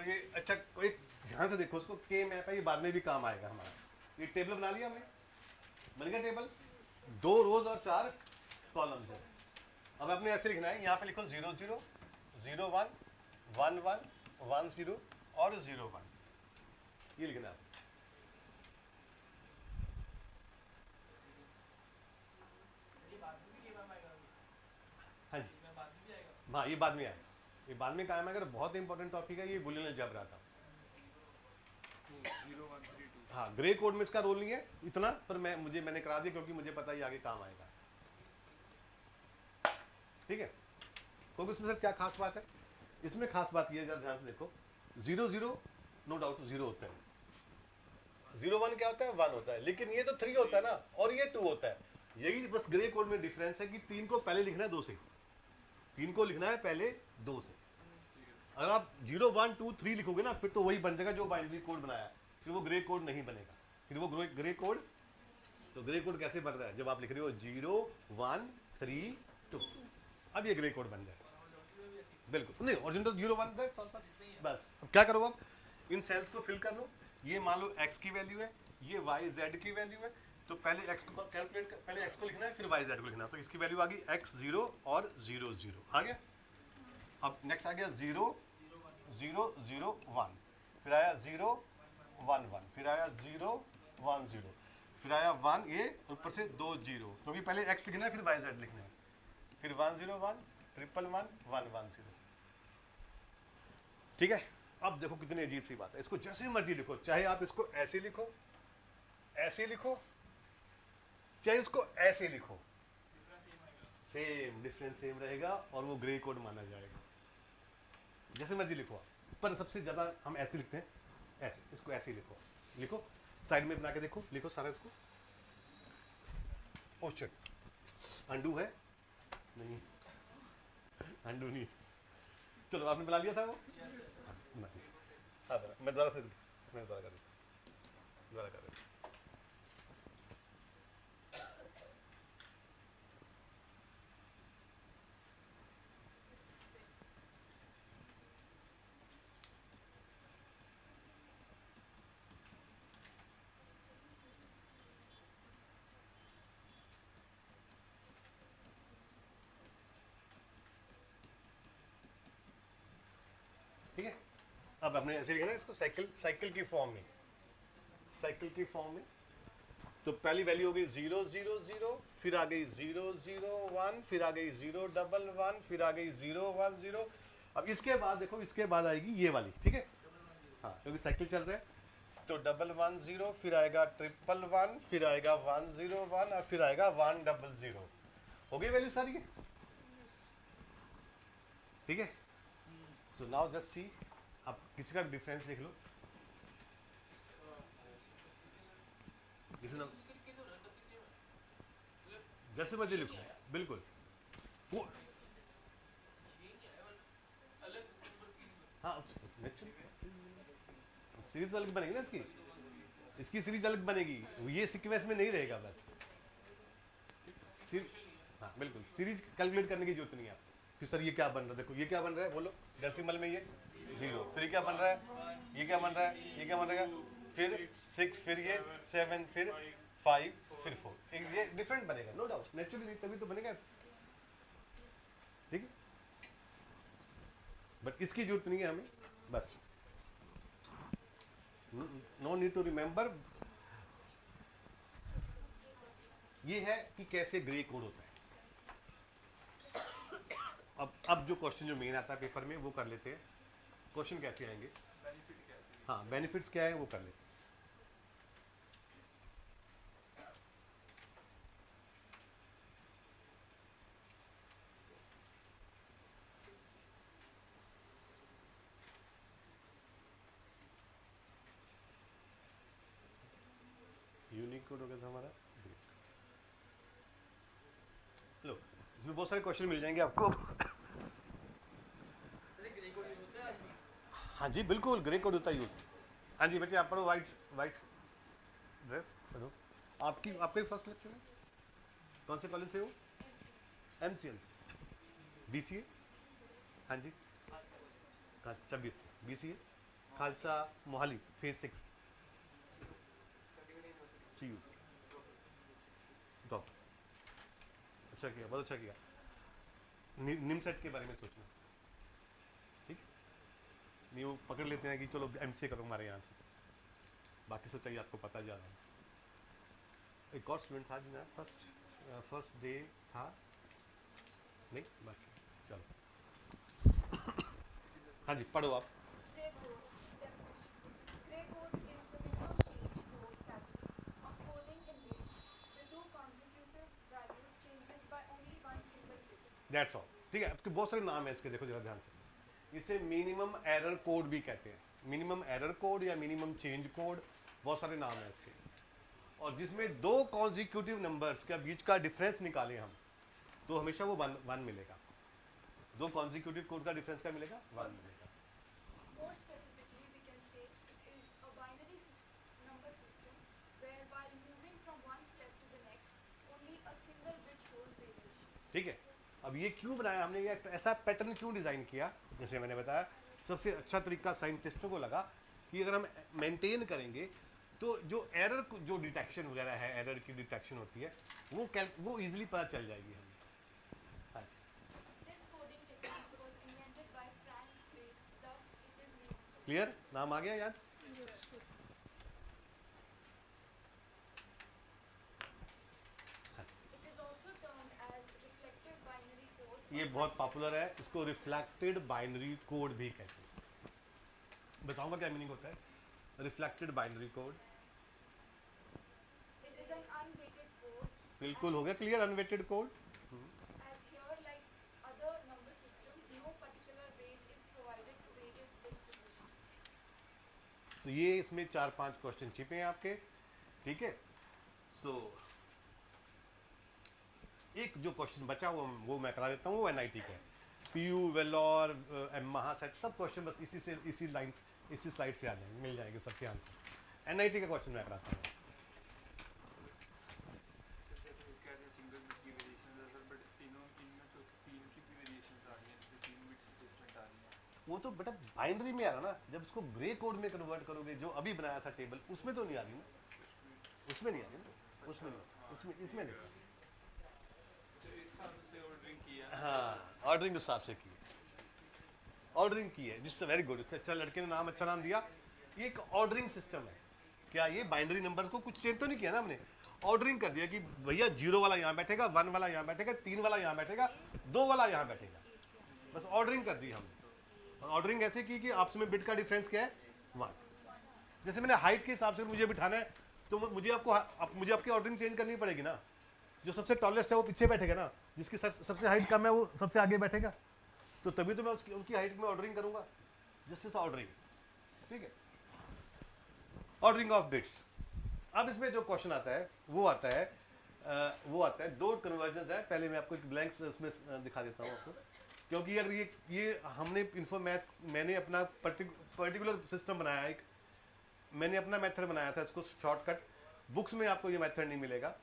ये अच्छा, कोई ध्यान से देखो, उसको के मैप है, ये बाद में भी काम आएगा हमारा। ये टेबल बना लिया हमने, बन गया टेबल, 2 रोज और 4 कॉलम्स है। अब आपने ऐसे लिखना है, यहाँ पे लिखो 0 0 0 1 1 1 1 0 और 0 1, ये लिखना है। हाँ जी, हाँ ये बाद में आएगा, ये बाद में काम आएगा, बहुत इंपॉर्टेंट टॉपिक है ये, बुलियन अलजेब्रा था। 0 1 3 2। हाँ, ग्रे कोड में इसका रोल नहीं है इतना, पर मैंने करा दिया क्योंकि मुझे पता है आगे काम आएगा, ठीक है। क्योंकि इसमें सर क्या खास बात है, इसमें खास बात ये है, जरा ध्यान से देखो, 0 0 नो डाउट 0 होता है, 0 1 क्या होता है, 1 होता है, लेकिन ये तो 3 होता है ना, और ये 2 होता है। यही बस ग्रे कोड में डिफरेंस है कि 3 को पहले लिखना है 2 से, 3 को लिखना है पहले 2 से। अगर आप 0 1 2 3 लिखोगे ना, फिर तो वही बन जाएगा जो बाइनरी कोड बनाया है, फिर वो ग्रे कोड नहीं बनेगा, फिर वो ग्रे कोड। तो ग्रे कोड कैसे बन रहा है, जब आप लिख रहे हो 0 1 3 2, अब ये ग्रे कोड बन जाएगा, बिल्कुल नहीं, ओरिजिनल 0 1 बस। अब क्या करो, अब इन सेल्स को फिल कर लो, ये मान लो x की वैल्यू है, ये y z की वैल्यू है, तो पहले x को कैलकुलेट, पहले x को लिखना है, फिर y z को लिखना है, तो इसकी वैल्यू आ गई x 0 और 0 0 आ गया। अब नेक्स्ट आ गया 0 0 0 1, फिर आया 0 1 1, फिर आया 0 1 0, फिर आया 1, ये ऊपर से 2 0, क्योंकि पहले x लिखना है फिर y z लिखना है, फिर 1 0 1 1 1 1 1 0, ठीक है। अब देखो कितनी अजीब सी बात है, इसको जैसे मर्जी लिखो, चाहे आप इसको ऐसे लिखो, ऐसे लिखो, चाहे इसको ऐसे लिखो, सेम डिफरेंस सेम रहेगा और वो ग्रे कोड माना जाएगा, जैसे मर्जी लिखो। पर सबसे ज़्यादा हम ऐसे लिखते हैं, ऐसे, इसको ऐसे ही लिखो, लिखो साइड में बना के देखो, लिखो सारा इसको। ओह शिट, अंडू है नहीं, अंडू नहीं, चलो आपने बना लिया था वो, बना लिया। हाँ मैं दोबारा से, मैं दोबारा कर देता हूँ, दोबारा कर देता हूँ। ठीक है, अब हमने ऐसे लिखा ना इसको, साइकिल, साइकिल की फॉर्म में, साइकिल की फॉर्म में। तो पहली वैल्यू हो गई 0 0 0, फिर आ गई 0 0 1, फिर आ गई 0 1 1, फिर आ गई 0 1 0। अब इसके बाद देखो, इसके बाद आएगी ये वाली, ठीक है, हाँ क्योंकि साइकिल चल रहा है। तो 1 1 0, फिर आएगा 1 1 1, फिर आएगा 1 0 1, और फिर आएगा 1 0 0। हो गई वैल्यू सारी है, ठीक है। सो नाउ जस्ट सी, अब किसी का डिफरेंस देख लो, किसी ना जैसे मर्जी लिखो, बिल्कुल वो, हाँ सीरीज अलग बनेगी ना इसकी, इसकी सीरीज अलग बनेगी, ये सीक्वेंस में नहीं रहेगा बस। हाँ बिल्कुल, सीरीज कैलकुलेट करने की जरूरत नहीं है आपको कि सर ये क्या बन रहा है, देखो ये क्या बन रहा है, बोलो डेसिमल में ये 0, फिर ये क्या बन रहा है, ये क्या बन रहा है, ये क्या बन रहा है, फिर 6, फिर ये 7, फिर 5, फिर 4, ये डिफरेंट बनेगा, नो डाउट, नेचुरली तभी तो बनेगा, ठीक है। बट इसकी जरूरत नहीं है हमें, बस नो नीड टू रिमेंबर। ये है कि कैसे ग्रे कोड होता है। अब जो क्वेश्चन जो मेन आता है पेपर में वो कर लेते हैं। क्वेश्चन कैसे आएंगे, बेनिफिट क्या है? हाँ बेनिफिट्स क्या है वो कर लेते हैं। यूनिक कोड होगा था हमारा, लो इसमें बहुत सारे क्वेश्चन मिल जाएंगे आपको। हाँ जी बिल्कुल, ग्रे कोड होता है यूज। हाँ जी बच्चे आप पढ़ो, वाइट वाइट ड्रेस पढ़ो। आपकी आपका ही फर्स्ट लेक्चर है, कौन से कॉलेज से हो? MCM BCA, हाँ जी Khalsa 26 BCA Khalsa Mohali phase 6 CU। तो अच्छा किया, बहुत अच्छा किया। निम सेट के बारे में सोचना, ठीक, न्यू पकड़ लेते हैं कि चलो MCA करो हमारे यहाँ से, बाकी सच्चाई आपको पता जा रहा है। एक और स्टूडेंट था जिन्हें फर्स्ट डे था नहीं, बाकी चलो हाँ जी पढ़ो आप। Gray code definition. Gray code is the minimum change code category of coding in which the two consecutive values changes by only one single bit. That's all, ठीक है। आपके बहुत सारे नाम है इसके, देखो जरा ध्यान से, इसे मिनिमम एरर कोड भी कहते हैं, मिनिमम एरर कोड या मिनिमम चेंज कोड, बहुत सारे नाम है इसके। और जिसमें दो कॉन्जिक्यूटिव नंबर्स के बीच का डिफरेंस निकालें हम, तो हमेशा वो वन मिलेगा। दो कॉन्जिक्यूटिव कोड का डिफरेंस क्या मिलेगा? 1 मिलेगा। More specifically, we can say it is a binary number system where while moving from one step to the next, only a single bit shows variation. ठीक है, अब ये क्यों बनाया हमने, ये ऐसा पैटर्न क्यों डिज़ाइन किया? जैसे मैंने बताया, सबसे अच्छा तरीका साइंटिस्टों को लगा कि अगर हम मेंटेन करेंगे तो जो एरर जो डिटेक्शन वगैरह है, एरर की डिटेक्शन होती है, वो इजीली पता चल जाएगी हमें। हाँ जी, This coding technique was invented by Frank Drake, thus it is named so. Clear, नाम आ गया याद? It is also termed as reflective binary code. ये or बहुत पॉपुलर है, इसको रिफ्लेक्टेड बाइनरी कोड भी कहते हैं। बताऊंगा क्या मीनिंग होता है reflected binary code. It is an unweighted code. बिल्कुल हो गया clear, unweighted code. As here, like other number systems, no particular weight is provided to various bit positions. तो ये इसमें 4-5 क्वेश्चन छिपे हैं आपके, ठीक है। सो एक जो क्वेश्चन बचा वो मैं करा देता हूँ, वो एनआईटी का है। पीयू, वेलोर, महासेट, सब क्वेश्चन बस इसी स्लाइड से आ जाएंगे, मिल जाएंगे सबके आंसर। एनआईटी का क्वेश्चन मैं कराता हूँ। जैसे वो कह रहे हैं सिंगल बिट की वेरिएशन है सर, बट तीनों इनमें तो 3 की भी वेरिएशंस आ रही हैं, जैसे 3 बिट्स डिफरेंट आ रही हैं। वो तो बेटा बाइनरी में आ रहा ना, जब उसको ग्रे कोड में कन्वर्ट करोगे, जो अभी बनाया था टेबल, उसमें तो नहीं आ रही ना, उसमें नहीं आ रही ना, उसमें नहीं, इसमें नहीं। अच्छा, इस हिसाब से ऑर्डरिंग किया है। हाँ, ऑर्डरिंग के हिसाब से की है, ऑर्डरिंग की है, जिससे वेरी गुड, इससे अच्छा लड़के ने नाम अच्छा नाम दिया। ये एक ऑर्डरिंग सिस्टम है। क्या ये बाइनरी नंबर को कुछ चेंज तो नहीं किया ना हमने, ऑर्डरिंग कर दिया कि भैया 0 वाला यहाँ बैठेगा, 1 वाला यहाँ बैठेगा, 3 वाला यहाँ बैठेगा, 2 वाला यहाँ बैठेगा, बस ऑर्डरिंग कर दी हमने। और ऑर्डरिंग ऐसे की कि आपस में बिट का डिफरेंस क्या है, 1। जैसे मैंने हाइट के हिसाब से मुझे बिठाना है, तो मुझे आपकी ऑर्डरिंग चेंज करनी पड़ेगी ना। जो सबसे टॉलेस्ट है वो पीछे बैठेगा ना, जिसकी सबसे हाइट कम है वो सबसे आगे बैठेगा, तो तभी तो मैं उनकी हाइट में ऑर्डरिंग करूंगा, जस्ट ऑर्डरिंग, ठीक है। Ordering of bits. अब इसमें जो क्वेश्चन आता है वो आता है 2 कन्वर्जन है। पहले मैं आपको एक ब्लैंक्स इसमें दिखा देता हूँ आपको, क्योंकि अगर ये हमने मैंने अपना पर्टिकुलर सिस्टम बनाया, एक मैंने अपना मेथड बनाया था, इसको शॉर्टकट। बुक्स में आपको ये मेथड नहीं मिलेगा,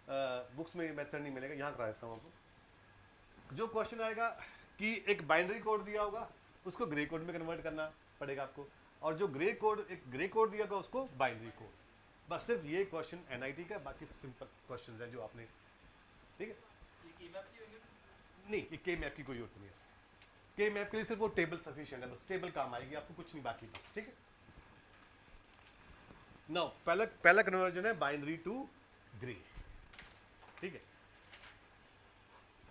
यहाँ करा देता हूँ आपको। जो क्वेश्चन आएगा कि एक बाइनरी कोड दिया होगा, उसको ग्रे कोड में कन्वर्ट करना पड़ेगा आपको, और जो एक ग्रे कोड दिया होगा उसको बाइनरी कोड। बस सिर्फ ये क्वेश्चन एनआईटी का, बाकी सिंपल क्वेश्चन हैं जो आपने, ठीक है। नहीं, ये के मैप की कोई जरूरत नहीं है इसमें। के मैप के लिए सिर्फ वो टेबल सफिशिएंट है, बस टेबल काम आएगी आपको, कुछ नहीं बाकी, बस, ठीक है। नाउ पहला कन्वर्जन है बाइनरी टू ग्रे, ठीक है।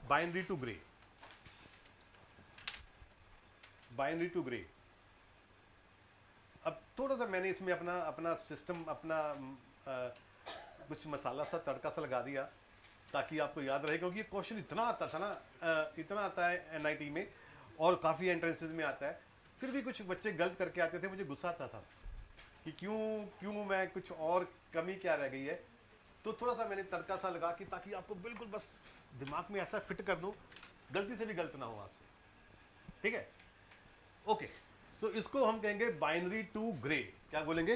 Binary to Gray. अब थोड़ा सा मैंने इसमें अपना सिस्टम, कुछ मसाला सा, तड़का सा लगा दिया ताकि आपको याद रहे, क्योंकि ये क्वेश्चन इतना आता था ना, इतना आता है एनआईटी में, और काफ़ी एंट्रेंसेस में आता है। फिर भी कुछ बच्चे गलत करके आते थे, मुझे गुस्सा आता था कि क्यों मैं कुछ और कमी क्या रह गई है। तो थोड़ा सा मैंने तड़का सा लगा कि ताकि आपको बिल्कुल बस दिमाग में ऐसा फिट कर दूं, गलती से भी गलत ना हो आपसे, ठीक है। ओके, सो इसको हम कहेंगे बाइनरी टू ग्रे। क्या बोलेंगे?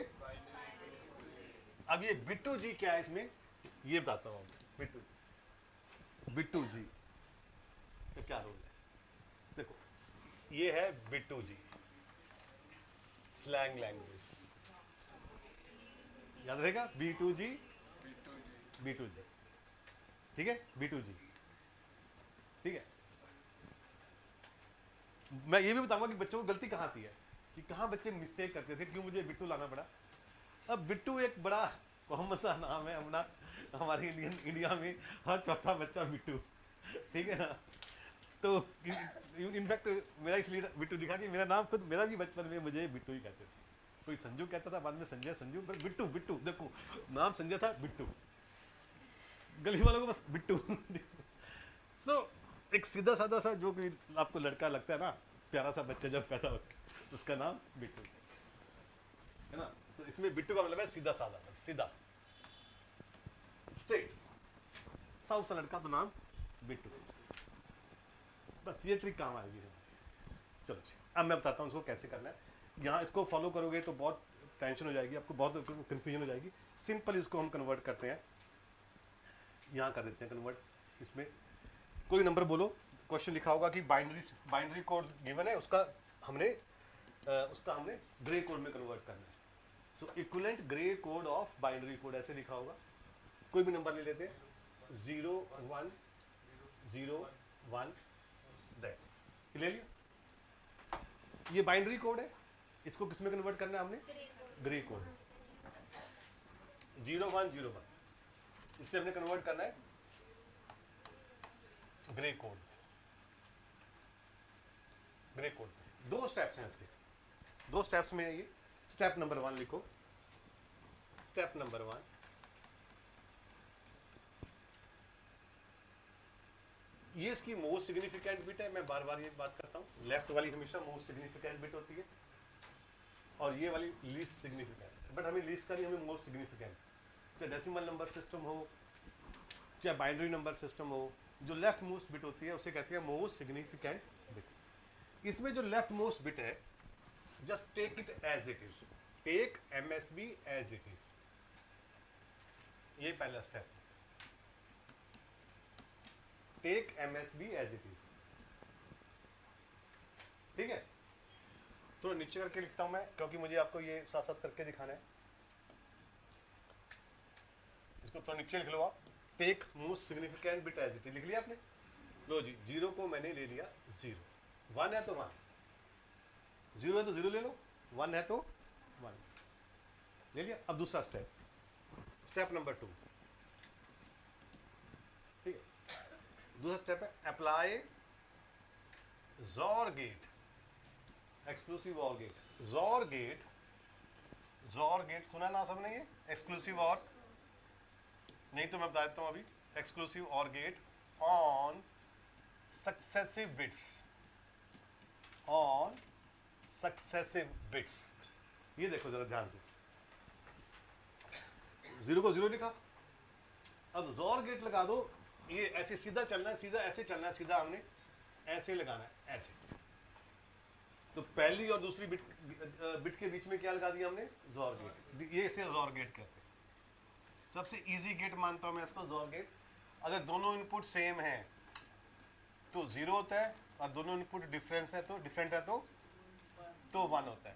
अब ये बिट्टू जी क्या है इसमें, ये बताता हूँ। बिट्टू जी का क्या रोल है, देखो ये है बिट्टू जी, स्लैंग लैंग्वेज, याद रहेगा, B2G, ठीक है, B2G, ठीक है। मैं ये भी बताऊंगा कि बच्चों को गलती कहाँ आती है, कि कहाँ बच्चे मिस्टेक करते थे, क्यों मुझे बिट्टू लाना पड़ा। अब बिट्टू एक बड़ा कॉमन सा नाम है अपना, हमारे इंडिया में हर चौथा बच्चा बिट्टू, ठीक है ना। तो इनफैक्ट मेरा इसलिए बिट्टू दिखा कि मेरा नाम खुद, मेरा भी बचपन में मुझे बिट्टू ही कहते थे। कोई संजू कहता था, बाद में संजू, पर बिट्टू देखो, नाम संजय था, बिट्टू, गली वालों को बस बिट्टू। सो एक सीधा साधा सा, जो कि आपको लड़का लगता है ना, प्यारा सा बच्चा जब पैदा होता है, उसका नाम बिट्टू है ना। तो इसमें बिट्टू का मतलब है सीधा साधा, सीधा स्ट्रेट, साउथ सा लड़का, तो नाम बिट्टू। बस ये ट्रिक काम आएगी। चलो जी, अब मैं बताता हूँ इसको कैसे करना है। यहाँ इसको फॉलो करोगे तो बहुत टेंशन हो जाएगी आपको, बहुत कंफ्यूजन हो जाएगी। सिंपल इसको हम कन्वर्ट करते हैं, यहाँ कर देते हैं कन्वर्ट। इसमें कोई नंबर बोलो, क्वेश्चन लिखा होगा कि बाइनरी कोड गिवन है, उसका हमने ग्रे कोड में कन्वर्ट करना है। So equivalent grey code of binary code, ऐसे लिखा होगा। कोई भी नंबर ले लेते हैं, 0 1 0 1, दैट ले लिया। ये बाइनरी कोड है, इसको किस में कन्वर्ट करना है हमने, ग्रे कोड, 0 1 0 1, इससे हमने कन्वर्ट करना है ग्रे कोड। दो स्टेप्स हैं इसके, दो स्टेप्स में ये। स्टेप नंबर 1 लिखो, स्टेप नंबर 1, ये इसकी मोस्ट सिग्निफिकेंट बिट है। मैं बार बार ये बात करता हूँ, लेफ्ट वाली हमेशा मोस्ट सिग्निफिकेंट बिट होती है, और ये वाली लीस्ट सिग्निफिकेंट, बट हमें लीस्ट का नहीं, हमें मोस्ट सिग्निफिकेंट। चाहे डेसिमल नंबर सिस्टम हो, चाहे बाइनरी नंबर सिस्टम हो, जो लेफ्ट मोस्ट बिट होती है उसे कहते हैं मोस्ट सिग्निफिकेंट बिट। इसमें जो लेफ्ट मोस्ट बिट है, just take it as it is, take MSB as it is, ये पहला step, take MSB as it is. ठीक है, थोड़ा नीचे करके लिखता हूं मैं, क्योंकि मुझे आपको ये साथ साथ करके दिखाना है। इसको थोड़ा नीचे लिख लो आप, take most significant bit as it is, लिख लिया आपने? लो जी, 0 को मैंने ले लिया 0, 1 है तो 1, 0 है तो 0 ले लो, 1 है तो 1 ले लिया। अब दूसरा स्टेप, स्टेप नंबर 2, ठीक है। दूसरा स्टेप है अप्लाई जोर गेट, एक्सक्लूसिव और गेट, जोर गेट, जोर गेट सुना ना सबने? ये एक्सक्लूसिव और, नहीं तो मैं बता देता हूं अभी, एक्सक्लूसिव और get on successive bits, on successive bits. ये देखो जरा ध्यान से, 0 को 0 लिखा, अब जोर गेट लगा दो, ये ऐसे सीधा चलना है, सीधा ऐसे चलना है, सीधा हमने ऐसे लगाना है, ऐसे। तो पहली और दूसरी बिट के बीच में क्या लगा दिया हमने? जोर गेट। ये इसे जोर गेट कहते हैं, सबसे इजी गेट मानता हूं मैं इसको, जोर गेट। अगर दोनों इनपुट सेम है तो 0 होता है, और दोनों इनपुट डिफरेंस है तो डिफरेंट है तो 1 होता है।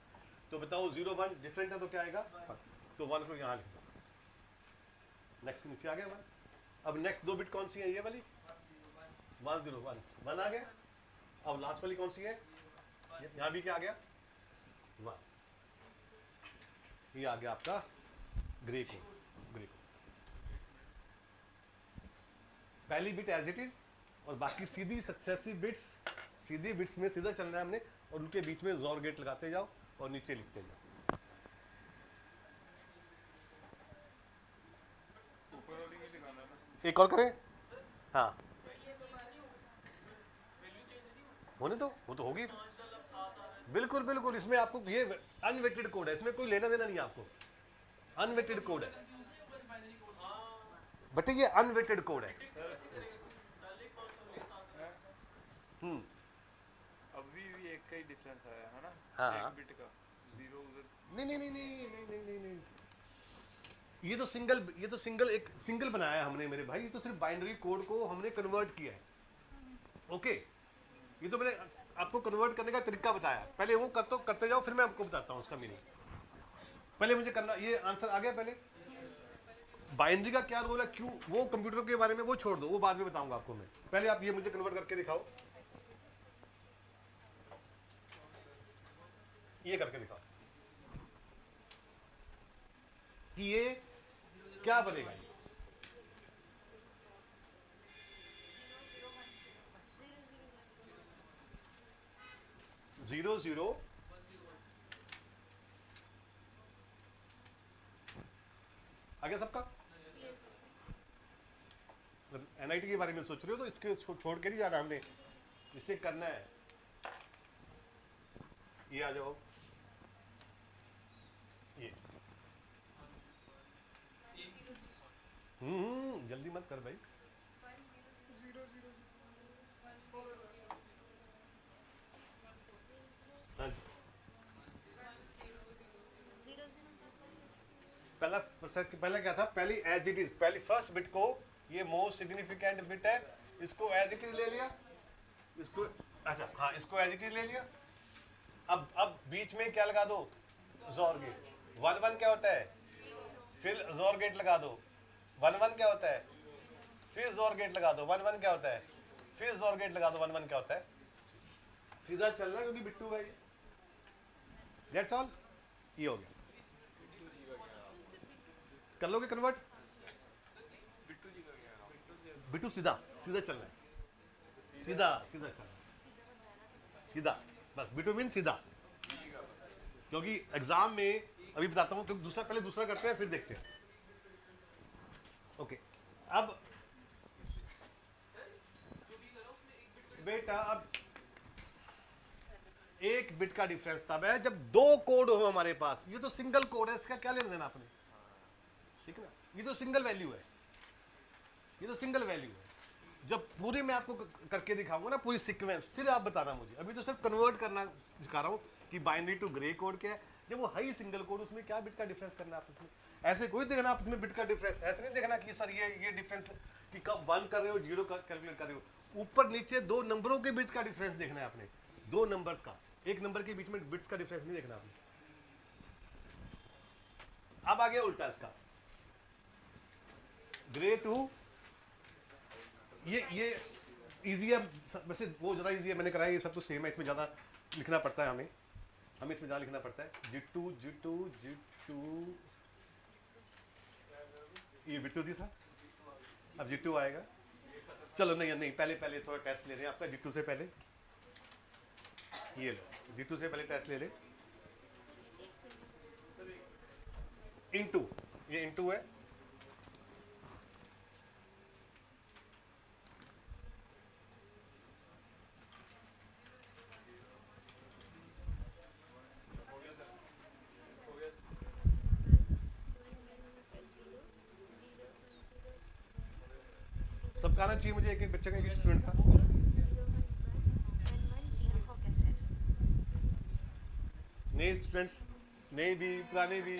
तो बताओ 0 1 डिफरेंट है तो क्या आएगा? तो 1 को यहाँ लिख दो, नेक्स्ट नीचे आ गया 1। अब नेक्स्ट 2 बिट कौन सी है? ये वाली 1 0 1, 1 आ गया। अब लास्ट वाली कौन सी है? यहाँ भी क्या आ गया? 1। ये आ गया आपका ग्रे कोड, ग्रे कोड। पहली बिट एज इट इज, और बाकी सीधी सक्सेसिव बिट्स, सीधी बिट्स में सीधा चलना है हमने, और उनके बीच में जोर गेट लगाते जाओ और नीचे लिखते जाओ। ऊपर वाली भी दिखाना ना, एक और करें? हाँ, होने दो, वो तो होगी। बिल्कुल बिल्कुल, इसमें आपको ये अनवेटेड कोड है, इसमें कोई लेना देना नहीं है आपको, अनवेटेड कोड है बट ये अनवेटेड कोड है। अभी भी एक का ही डिफरेंस आया है ना? हाँ, एक हाँ। बिट का 0 उधर। नहीं नहीं नहीं नहीं नहीं नहीं नहीं नहीं, ये तो सिंगल एक सिंगल बनाया है हमने मेरे भाई, ये तो सिर्फ बाइनरी कोड को हमने कन्वर्ट किया है। ओके, ये तो मैंने आपको कन्वर्ट करने का तरीका बताया, पहले वो करते जाओ, फिर मैं आपको बताता हूँ उसका मीनिंग। पहले मुझे करना, ये आंसर आ गया पहले? बाइनरी का क्या रोल है, क्यों, वो कंप्यूटर के बारे में वो छोड़ दो, वो बाद में बताऊंगा आपको मैं। पहले आप ये मुझे कन्वर्ट करके दिखाओ, ये करके दिखाओ कि ये क्या बनेगा। 0 0 आ गया सबका? NIT के बारे में सोच रहे हो तो इसके छोड़ के नहीं जाना हमने, इसे करना है। ये आ जाओ, ये जल्दी मत कर भाई। 0 0 हाँ जी, पहला क्या था? पहली एज इट इज, पहली फर्स्ट बिट को, ये मोस्ट सिग्निफिकेंट बिट है, इसको एज इट इज ले लिया, इसको, अच्छा हाँ, इसको एज इट इज ले लिया। अब बीच में क्या लगा दो? जोर गेट। 1 1 क्या होता है? फिर जोर गेट लगा दो। 1 1 क्या होता है? फिर जोर गेट लगा दो। 1 1 क्या होता है? फिर जोर गेट लगा दो। 1 1 क्या होता है? सीधा चलना, क्योंकि बिट्टू भाई, दैट्स ऑल। ये हो गया, कर लोगे कन्वर्ट? बिट्टू जी का क्या? बिट्टू सीधा सीधा चलना है, सीधा सीधा चलना है, सीधा, बस बिट्टू मीन सीधा। क्योंकि एग्जाम में अभी बताता हूँ, क्योंकि पहले दूसरा करते हैं फिर देखते हैं। ओके, अब बेटा, अब एक बिट का डिफरेंस तब है जब दो कोड हो हमारे पास। ये तो सिंगल कोड है, इसका क्या लेना देना आपने, ठीक है ना। ये तो सिंगल वैल्यू है, ये तो सिंगल वैल्यू है। जब पूरी मैं आपको करके दिखाऊंगा ना पूरी सीक्वेंस, फिर आप बताना मुझे। अभी तो सिर्फ कन्वर्ट करना सिखा रहा हूँ कि बाइनरी टू ग्रे कोड क्या है। जब वो हाई सिंगल कोड, उसमें क्या बिट का डिफरेंस करना है आपस में। ऐसे कोई देखना आपस में बिट का डिफरेंस, ऐसे नहीं देखना कि सर ये डिफरेंस कि कब 1 कर रहे हो 0 कैलकुलेट कर रहे हो। ऊपर नीचे दो नंबरों के बीच का डिफरेंस देखना है आपने, दो नंबर्स का, एक नंबर के बीच में बिट्स का डिफरेंस नहीं देखना आपने। अब आ गया उल्टा इसका, ग्रे टू, ये इजी है वैसे, वो ज़्यादा इजी है, मैंने कराया। ये सब तो सेम है, इसमें ज़्यादा लिखना पड़ता है हमें इसमें ज़्यादा लिखना पड़ता है। G2 ये बिट्टू जी था, अब G2 आएगा। चलो नहीं पहले थोड़ा टेस्ट ले रहे हैं आपका G2 से पहले। ये लो G2 से पहले टेस्ट ले ले। इनटू, ये इनटू है, सबका आना चाहिए मुझे, एक एक बच्चे का, एक स्टूडेंट का। नए स्टूडेंट्स, नए भी पुराने भी,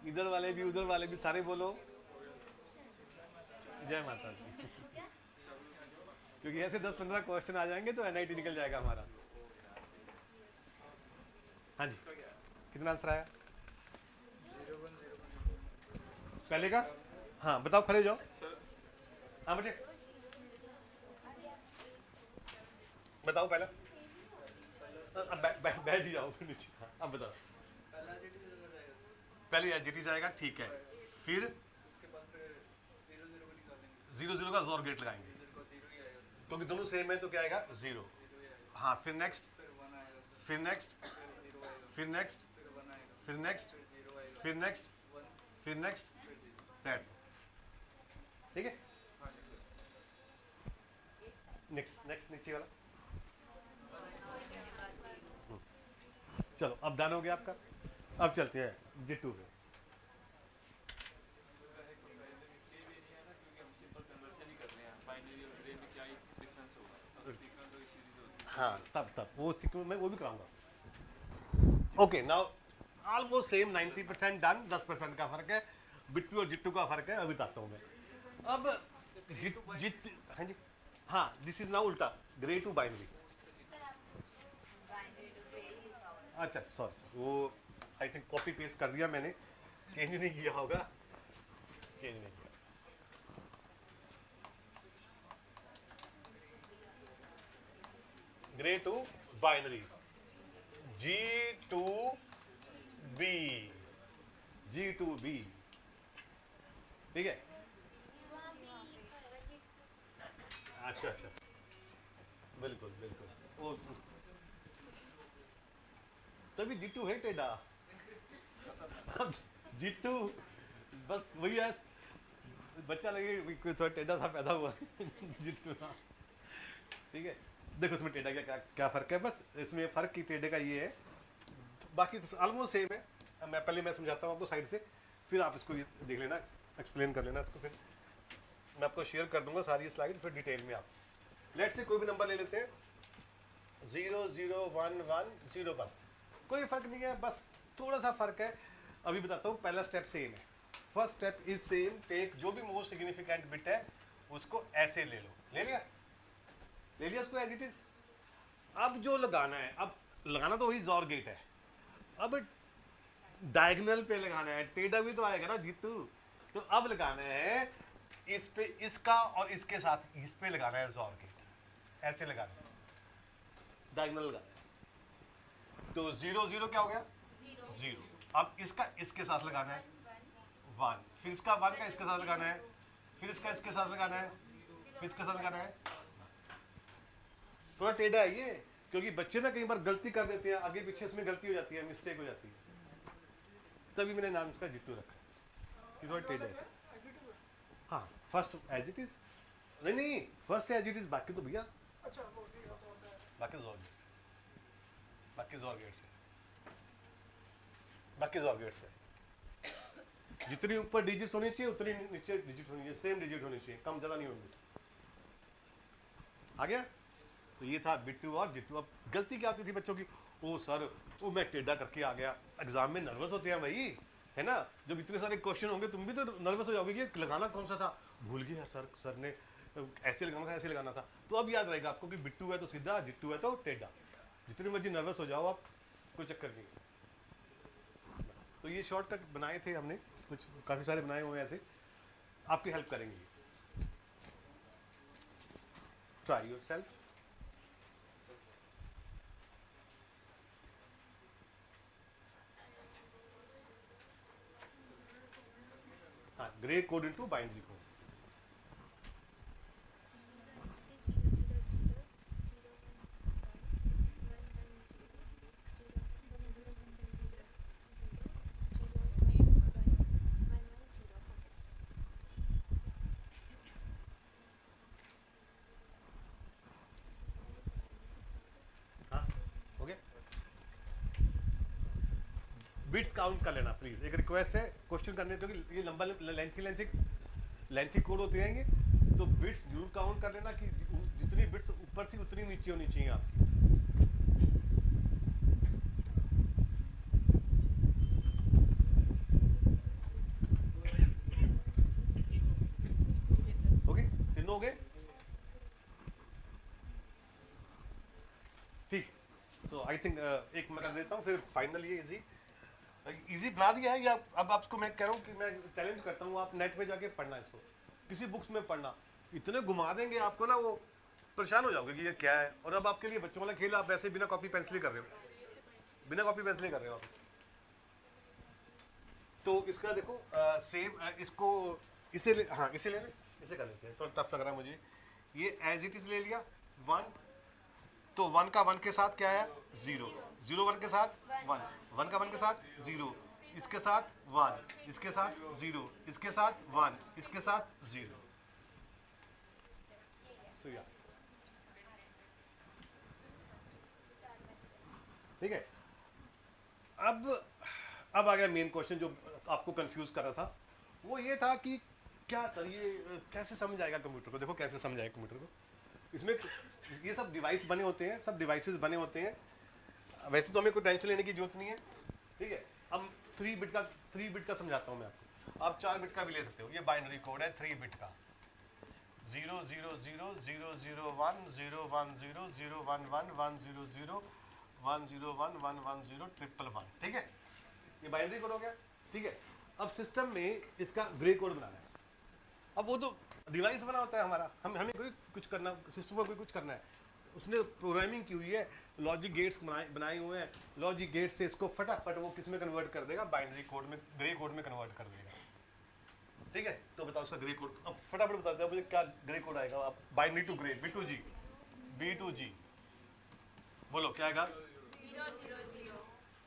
इधर वाले भी उधर वाले भी, सारे बोलो जय माता दी। क्योंकि ऐसे 10-15 क्वेश्चन आ जाएंगे तो एनआईटी निकल जाएगा हमारा। हाँ जी, कितना आंसर आया पहले का? हाँ बताओ, खड़े हो जाओ। हाँ बेटे बताओ पहला। अब बैठ ही जाओ नीचे। अब बताओ, पहले एचजीटी जाएगा, ठीक है। फिर 0 का जोर गेट लगाएंगे क्योंकि दोनों सेम है, तो क्या आएगा 0। हाँ फिर नेक्स्ट, फिर नेक्स्ट, फिर नेक्स्ट, फिर नेक्स्ट, फिर नेक्स्ट, फिर नेक्स्ट, दैट्स ठीक है। नेक्स्ट नेक्स्ट नीचे वाला। चलो अब डन हो गया आपका। अब चलते हैं G2 पे। हाँ तब वो सीक्वेंस मैं वो भी कराऊंगा। Okay now almost same 90% done, 10% का फर्क है। बिट्टू और G2 का फर्क है, अभी बताता हूँ मैं। अब हाँ जी, हाँ दिस इज नाउ उल्टा, ग्रे टू बाइनरी। अच्छा सॉरी, वो आई थिंक कॉपी पेस्ट कर दिया मैंने, चेंज नहीं किया होगा, चेंज नहीं किया। Grey to binary, G2B, G2B, ठीक है। अच्छा अच्छा, बिल्कुल बिल्कुल, वो तभी G2 है टेढ़ा। अब G2 बस वही है, बच्चा लगे कोई थोड़ा टेढ़ा सा पैदा हुआ G2, ठीक है। देखो इसमें टेढ़ा क्या फ़र्क है, बस इसमें फ़र्क की टेढ़े का ये है, बाकी तो ऑलमोस्ट सेम है। मैं समझाता हूँ आपको साइड से, फिर आप इसको देख लेना, एक्सप्लेन कर लेना इसको। फिर मैं आपको शेयर कर दूंगा सारी स्लाइड, फिर डिटेल में आप लेट से कोई भी नंबर ले लेते हैं, 0 0 1 1 0 1, कोई फ़र्क नहीं है, बस थोड़ा सा फ़र्क है। अभी बताता हूँ, पहला स्टेप सेम है। First step is same, take जो भी मोस्ट सिग्निफिकेंट बिट है उसको ऐसे ले लो, ले लिया उसको एज इट इज। अब जो लगाना है, अब लगाना तो वही जोर गेट है, अब डायगोनल पे लगाना है, टेढ़ा भी तो आएगा ना G2, तो अब लगाना है इस पे, इसका और इसके साथ इस पे लगाना है जोर गेट, ऐसे लगाना है, डायगोनल लगाना है। तो 0 0 क्या हो गया 0। अब इसका इसके साथ लगाना है 1, फिर इसका 1 का इसके साथ लगाना है, फिर इसका इसके साथ लगाना है, फिर इसके साथ लगाना है। थोड़ा टेढ़ा है ये, क्योंकि बच्चे ना कई बार गलती कर देते हैं, आगे पीछे इसमें गलती हो जाती है, मिस्टेक हो जाती है, तभी मैंने नाम इसका G2 रखा कि थोड़ा टेढ़ा है। हाँ फर्स्ट एज इट इज, नहीं फर्स्ट एज इट इज, बाकी तो भैया अच्छा वो ठीक है, समझ आया। बाकी जोर गेट। बाकी जोर गेट से, बाकी जोर गेट से। जितनी ऊपर डिजिट होनी चाहिए उतनी नीचे डिजिट होनी चाहिए, सेम डिजिट होनी चाहिए, कम ज़्यादा नहीं होनी चाहिए। आ गया? तो ये था बिट 2 और जिट 2। अब गलती क्या होती थी बच्चों की, ओ सर वो मैं टेढ़ा करके आ गया। एग्जाम में नर्वस होते हैं भाई, है ना? जब इतने सारे क्वेश्चन होंगे तुम भी तो नर्वस हो जाओगे कि लगाना कौन सा था, भूल गया सर ने ऐसे लगाना था, ऐसे लगाना था। तो अब याद रहेगा आपको कि बिट 2 है तो सीधा, जिट 2 है तो टेढ़ा। जितनी मर्जी नर्वस हो जाओ आप, कोई चक्कर नहीं। तो ये शॉर्टकट बनाए थे हमने, कुछ काफ़ी सारे बनाए हुए हैं ऐसे, आपकी हेल्प करेंगे। Try yourself. हाँ, grey code into binary code. Bits count कर लेना प्लीज, एक रिक्वेस्ट है क्वेश्चन करने, क्योंकि ये लंबा लेंथी कोड होते हैं ये, तो बिट्स जरूर काउंट कर लेना कि जितनी बिट्स ऊपर थी उतनी नीचे होनी चाहिए आपकी। ओके, तीनों हो गए? ठीक। सो आई थिंक एक मैं कर देता हूँ, फिर फाइनल ये इजी बना दिया है। या अब आपको मैं कह रहा हूँ कि मैं चैलेंज करता हूँ, आप नेट पे जाके पढ़ना इसको, किसी बुक्स में पढ़ना, इतने घुमा देंगे आपको ना, वो परेशान हो जाओगे कि ये क्या है। और अब आपके लिए बच्चों वाला खेल, आप वैसे बिना कॉपी पेंसिल कर रहे हो, बिना कॉपी पेंसिल कर रहे हो आप। तो इसका देखो सेम इसको इसे ले, हाँ इसे ले लें, इसे कर लेते हैं, थोड़ा टफ लग रहा है मुझे। ये एज इट इज ले लिया 1, तो 1 का 1 के साथ क्या है 0, 0 1 के साथ 1, 1 का 1 के साथ 0, इसके साथ 1, इसके साथ 0, इसके साथ 1, इसके साथ 0। सो या ठीक है। अब आ गया मेन क्वेश्चन जो आपको कंफ्यूज कर रहा था, वो ये था कि क्या सर ये कैसे समझ आएगा कंप्यूटर को। देखो कैसे समझाएगा कंप्यूटर को, इसमें ये सब डिवाइस बने होते हैं, सब डिवाइसेस बने होते हैं। वैसे तो हमें कोई टेंशन लेने की जरूरत नहीं है, ठीक है। अब 3 बिट का समझाता हूँ मैं आपको। आप 4 बिट का भी ले सकते हो, ये बाइनरी कोड है 3 बिट का, 0 0 0 0 0 1 0 1 0 0 1 1 1 0 0 1 0 1 1 1 0 1 1 1, ठीक है। ये बाइनरी कोड हो गया, ठीक है। अब सिस्टम में इसका ग्रे कोड बनाना है। अब वो तो डिवाइस बना होता है हमारा, हमें कोई कुछ करना, सिस्टम को कोई कुछ करना है, उसने प्रोग्रामिंग की हुई है, लॉजिक गेट्स बनाए हुए हैं। लॉजिक गेट से इसको फटाफट वो किस में कन्वर्ट कर देगा, बाइनरी कोड में, ग्रे कोड में कन्वर्ट कर देगा, ठीक है। तो बताओ उसका ग्रे कोड, अब फटाफट बता दो मुझे क्या ग्रे कोड आएगा। आप बाइनरी टू ग्रे, B2G बोलो क्या आएगा। 0 0 0।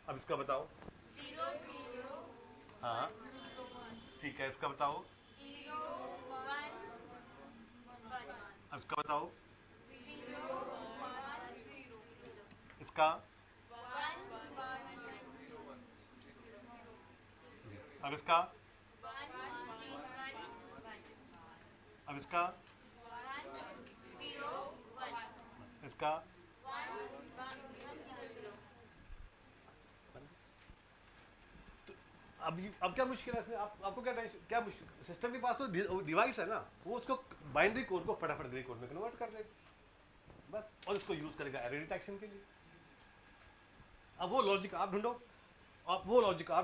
अब इसका बताओ। 0 0। हाँ ठीक है, इसका बताओ। 0 1 1। अब इसका बताओ। 0 1 0। इसका 1 1 अब इसका 1 1 1। अब इसका 1 0 1। इसका 1 1 0 0। अब क्या मुश्किल है इसमें, आपको क्या टेंशन, क्या मुश्किल, सिस्टम के पास तो डिवाइस है ना, वो उसको बाइनरी कोड को फटाफट ग्रे कोड में कन्वर्ट कर देगा बस, और इसको यूज करेगा एरर डिटेक्शन के लिए। अब वो लॉजिक आप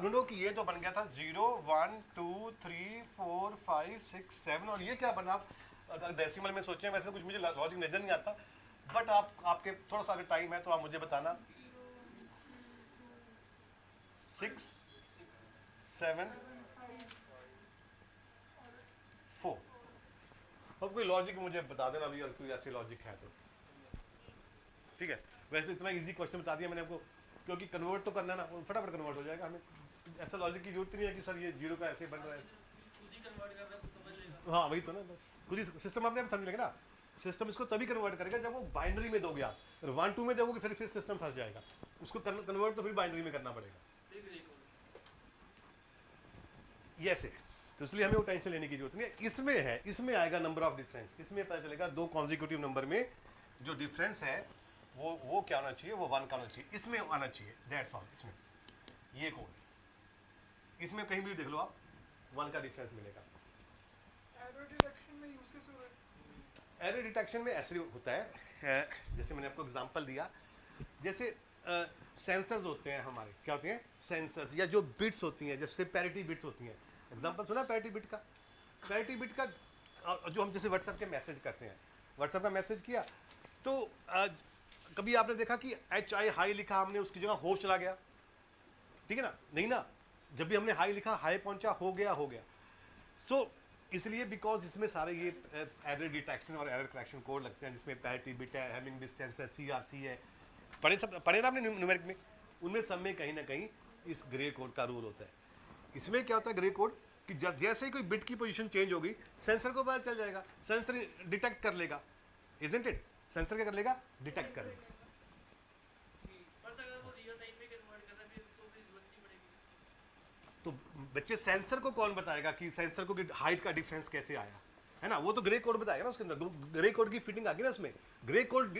ढूंढो, कि ये तो बन गया था 0 1 2 3 4 5 6 7, और ये क्या बना। अगर डेसिमल में सोचें, वैसे कुछ मुझे लॉजिक नजर नहीं आता, बट आपके थोड़ा सा अगर टाइम है तो आप मुझे बताना। 6 7 4। अब कोई लॉजिक मुझे बता देना अभी, कोई ऐसी लॉजिक है तो, ठीक है। वैसे इतना इजी क्वेश्चन बता दिया मैंने आपको, क्योंकि कन्वर्ट तो करना है ना, फटाफट कन्वर्ट हो जाएगा, हमें ऐसा लॉजिक की जरूरत नहीं है कि सर ये 0 का ऐसे बन रहा है, खुद ही कन्वर्ट कर रहा है, खुद समझ लेगा। हाँ वही तो ना, बस खुद ही सिस्टम आपने समझ लेगा ना। सिस्टम इसको तभी कन्वर्ट करेगा जब वो बाइनरी में दोगे आप, 1 2 में दोगे फिर सिस्टम फंस जाएगा। उसको कन्वर्ट तो फिर बाइनरी में करना पड़ेगा ये ऐसे। तो इसलिए हमें वो टेंशन लेने की जरूरत नहीं है। इसमें है, इसमें आएगा नंबर ऑफ डिफरेंस, इसमें पता चलेगा दो कॉन्जिक्यूटिव नंबर में जो डिफरेंस है वो क्या होना चाहिए, वो 1 का होना चाहिए, इसमें आना चाहिए, दैट्स ऑल। इसमें ये कोड, इसमें कहीं भी देख लो आप 1 का डिफरेंस मिलेगा। एरर डिटेक्शन में यूज कैसे हो रहा है? एरर डिटेक्शन में ऐसे होता है, जैसे मैंने आपको एग्जांपल दिया, जैसे सेंसर्स होते हैं हमारे, क्या होते हैं सेंसर्स, या जो बिट्स होती हैं, जैसे पैरिटी बिट्स होती हैं। एग्जांपल सुना पैरिटी बिट का? पैरिटी बिट का जो हम जैसे व्हाट्सएप के मैसेज करते हैं, व्हाट्सएप का मैसेज किया तो कभी आपने देखा कि HI हाई लिखा, हमने उसकी जगह हो चला गया, ठीक है ना? नहीं ना, जब भी हमने हाई लिखा हाई पहुंचा, हो गया। सो इसलिए बिकॉज इसमें सारे ये एरर डिटेक्शन और एरर करेक्शन कोड लगते हैं, जिसमें पैरिटी बिट है, हैमिंग डिस्टेंस है, CRC है, पढ़े ना आपने न्यूमेरिक में, उनमें सब में कहीं ना कहीं इस ग्रे कोड का रूल होता है। इसमें क्या होता है ग्रे कोड कि जैसे ही कोई बिट की पोजीशन चेंज होगी, सेंसर को पता चल जाएगा, सेंसर डिटेक्ट कर लेगा, इजंट इट? सेंसर क्या कर लेगा? डिटेक्ट कर लेगा। तो बच्चे सेंसर को कौन बताएगा कि सेंसर को हाइट का डिफरेंस कैसे आया, है ना? वो तो ग्रे कोड बताएगा ना, उसके अंदर ग्रे कोड की फिटिंग आ गई ना उसमें। ग्रे कोड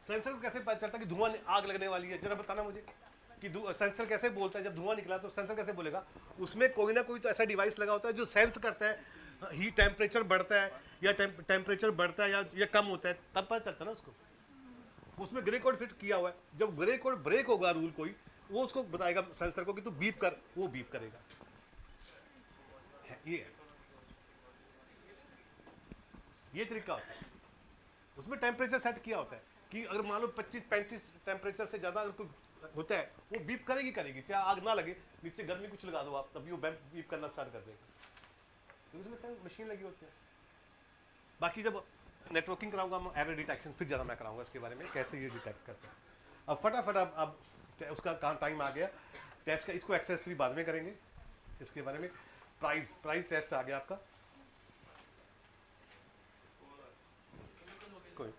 सेंसर को कैसे पता चलता कि धुआं आग लगने वाली है? जरा बताना मुझे कि सेंसर कैसे बोलता है जब धुआं निकला, तो सेंसर कैसे बोलेगा? उसमें कोई ना कोई तो ऐसा डिवाइस लगा होता है जो सेंस करता है हीट टेम्परेचर बढ़ता है या टेम्परेचर बढ़ता है या कम होता है, तब पता चलता है ना उसको। उसमें ग्रे कोड फिट किया हुआ है। जब ग्रे कोड ब्रेक होगा रूल कोई, वो उसको बताएगा सेंसर को कि तू बीप कर, वो बीप करेगा। ये तरीका होता है। उसमें टेम्परेचर सेट किया होता है कि अगर मान लो 25-35 टेम्परेचर से ज़्यादा अगर कोई होता है, वो बीप करेगी, चाहे आग ना लगे, नीचे गर्मी कुछ लगा दो आप, तभी वो बीप करना स्टार्ट कर देगा, क्योंकि उसमें मशीन लगी होती है। बाकी जब नेटवर्किंग कराऊंगा एरर डिटेक्शन, फिर ज़्यादा मैं कराऊंगा इसके बारे में कैसे ये डिटेक्ट करते हैं। अब फटाफट अब उसका कहाँ टाइम आ गया टेस्ट का, इसको एक्सेस 3 बाद में करेंगे। इसके बारे में प्राइस टेस्ट आ गया आपका, कोई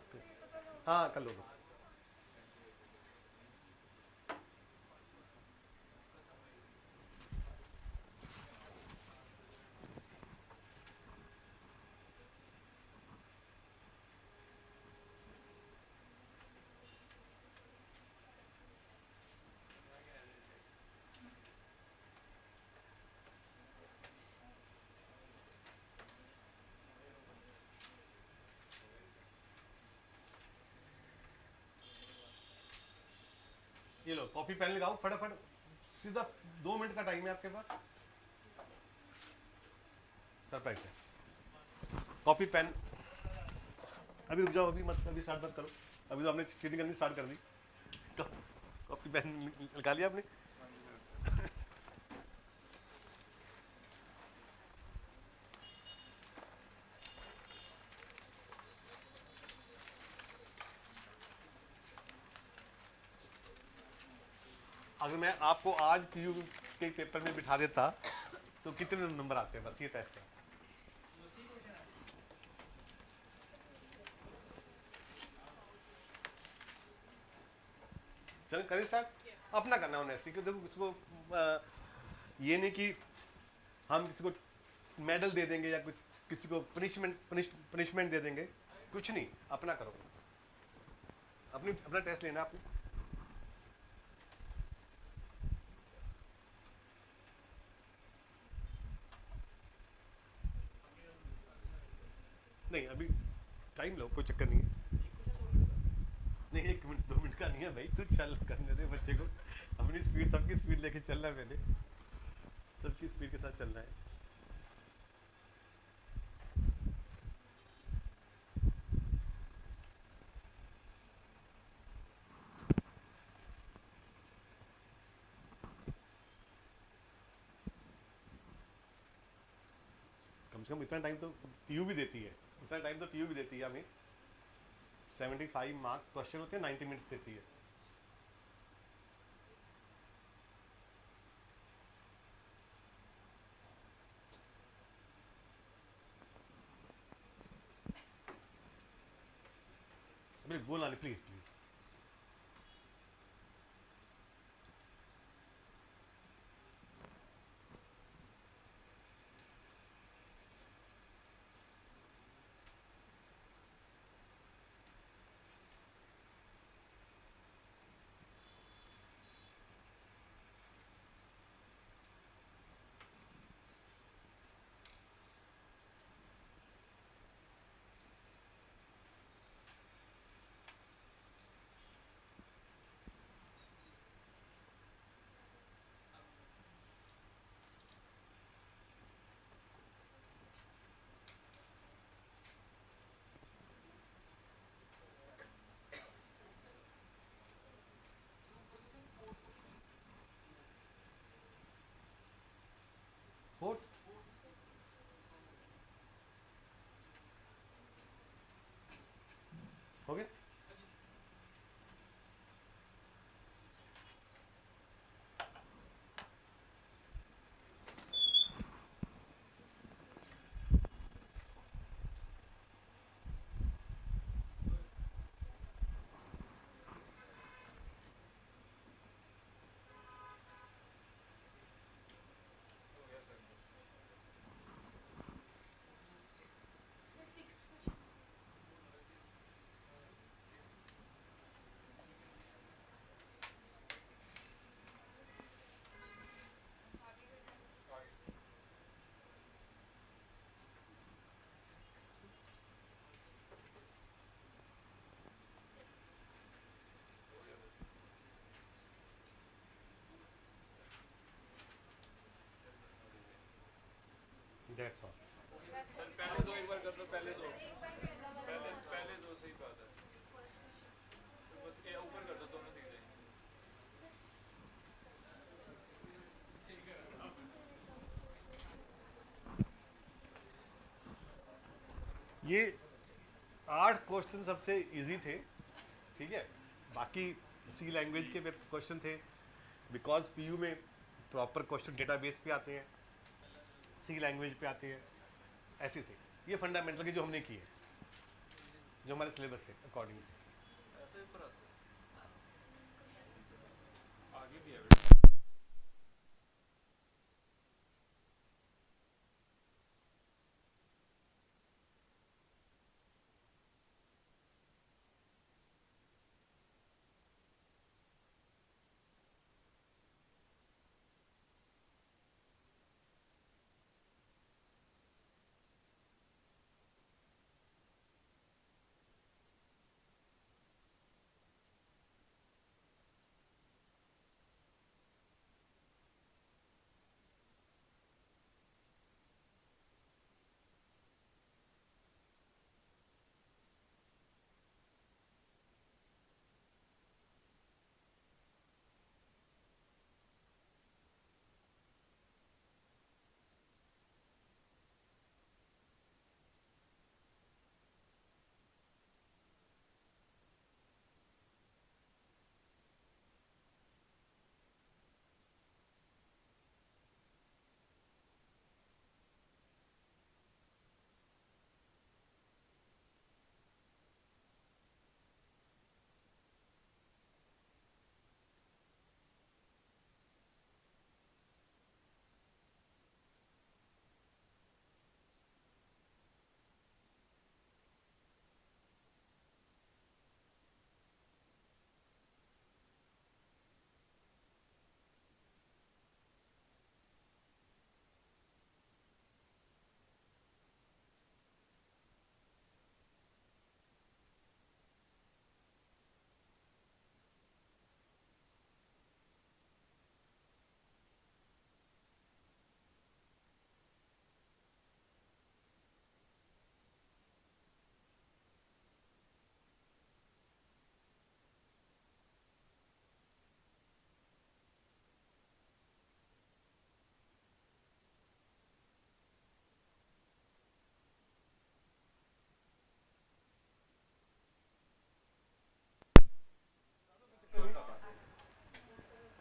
हाँ कल होगा। ये लो कॉपी पेन लगाओ फटाफट, सीधा 2 मिनट का टाइम है आपके पास। सरप्राइज टेस्ट, कॉपी पेन, अभी रुक जाओ, अभी स्टार्ट मत करो, अभी तो आपने चीटिंग करनी स्टार्ट कर दी। कॉपी पेन निकाल लिया आपने? अगर मैं आपको आज PU के पेपर में बिठा देता तो कितने नंबर आते हैं? बस ये टेस्ट है। चल करें स्टार्ट, अपना करना ऑनेस्टली, क्योंकि देखो किसी को ये नहीं कि हम किसी को मेडल दे देंगे या कुछ, किसी को पनिशमेंट दे देंगे, कुछ नहीं, अपना करो, अपना टेस्ट लेना आपने। नहीं अभी टाइम लो, कोई चक्कर नहीं है। नहीं 1 मिनट 2 मिनट का नहीं है भाई, तू चल करने दे बच्चे को, अपनी स्पीड, सबकी स्पीड लेके चलना है, मैंने सबकी स्पीड के साथ चलना है। कम से कम इतना टाइम तो PU भी देती है, इतना टाइम तो PU भी देती है हमें। 75 मार्क क्वेश्चन होते हैं, 90 मिनट्स देती है। अभी बोलना नहीं प्लीज प्लीज। हो गया? Sir, sixth question. That's all. Sir पहले दो एक बार कर दो, पहले दो, पहले दो सही बात है। तो बस ये ऊपर कर दो, दोनों दिख जाएंगे। ये 8 क्वेश्चन सबसे इजी थे, ठीक है। बाकी सी लैंग्वेज के क्वेश्चन थे, बिकॉज पीयू में प्रॉपर क्वेश्चन डेटाबेस पे आते हैं, सी लैंग्वेज पे आते हैं, ऐसे थे। ये फंडामेंटल के जो हमने किए, जो हमारे सिलेबस से अकॉर्डिंग। ऐसे ऊपर आगे भी है बेटा।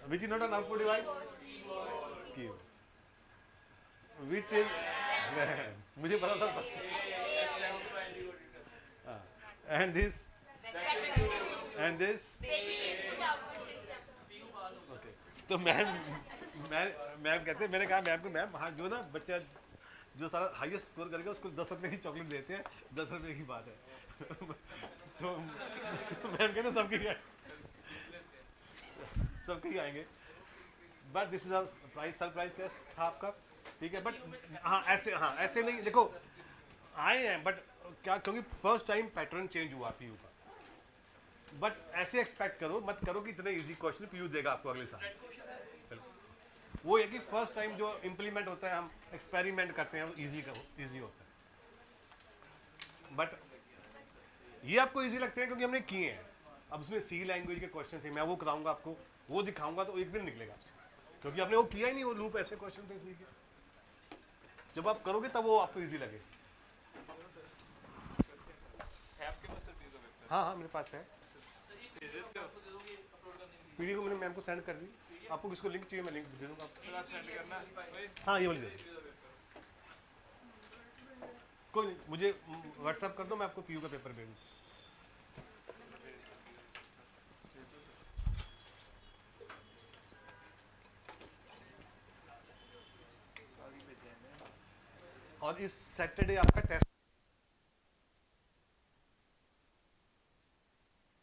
Which is not an output device? Keyboard. Which is मुझे पता था। And this and this okay. तो मैम कहते हैं, मैंने कहा मैम को, मैम हाँ जो ना बच्चा जो सारा हाईएस्ट स्कोर करेगा उसको 10 रुपये की चॉकलेट देते हैं, 10 रुपये की बात है। तो मैम कहते सबके सबके आएंगे, but this is surprise test था आपका, ठीक है। बट हाँ ऐसे नहीं, देखो आए हैं बट क्या, क्योंकि फर्स्ट टाइम पैटर्न चेंज हुआ पीयू का, बट ऐसे एक्सपेक्ट करो मत करो कि इतने इजी क्वेश्चन पीयू देगा आपको अगले साल। वो है कि फर्स्ट टाइम जो इम्प्लीमेंट होता है, हम एक्सपेरिमेंट करते हैं, वो इजी होता है। बट ये आपको इजी लगते हैं क्योंकि हमने किए हैं। अब उसमें सी लैंग्वेज के क्वेश्चन थे, मैं वो कराऊंगा आपको, वो दिखाऊंगा तो एक भी नहीं निकलेगा आपसे, क्योंकि आपने वो किया ही नहीं। वो लूप ऐसे क्वेश्चन थे सी के, जब आप करोगे तब वो आपको इजी लगे। है आपके पास सर हाँ हाँ मेरे पास है, दे देते हो पीडीएफ मैंने मैम को सेंड कर दी, आपको किसको लिंक चाहिए मैं लिंक दे दूँगा आपको। सर आप सेंड करना भाई हाँ ये वाली दे दो, कोई नहीं, मुझे व्हाट्सएप कर दो, मैं आपको पीयू का पेपर भेज दूँ। आगे भेजे हैं और इस सैटरडे आपका टेस्ट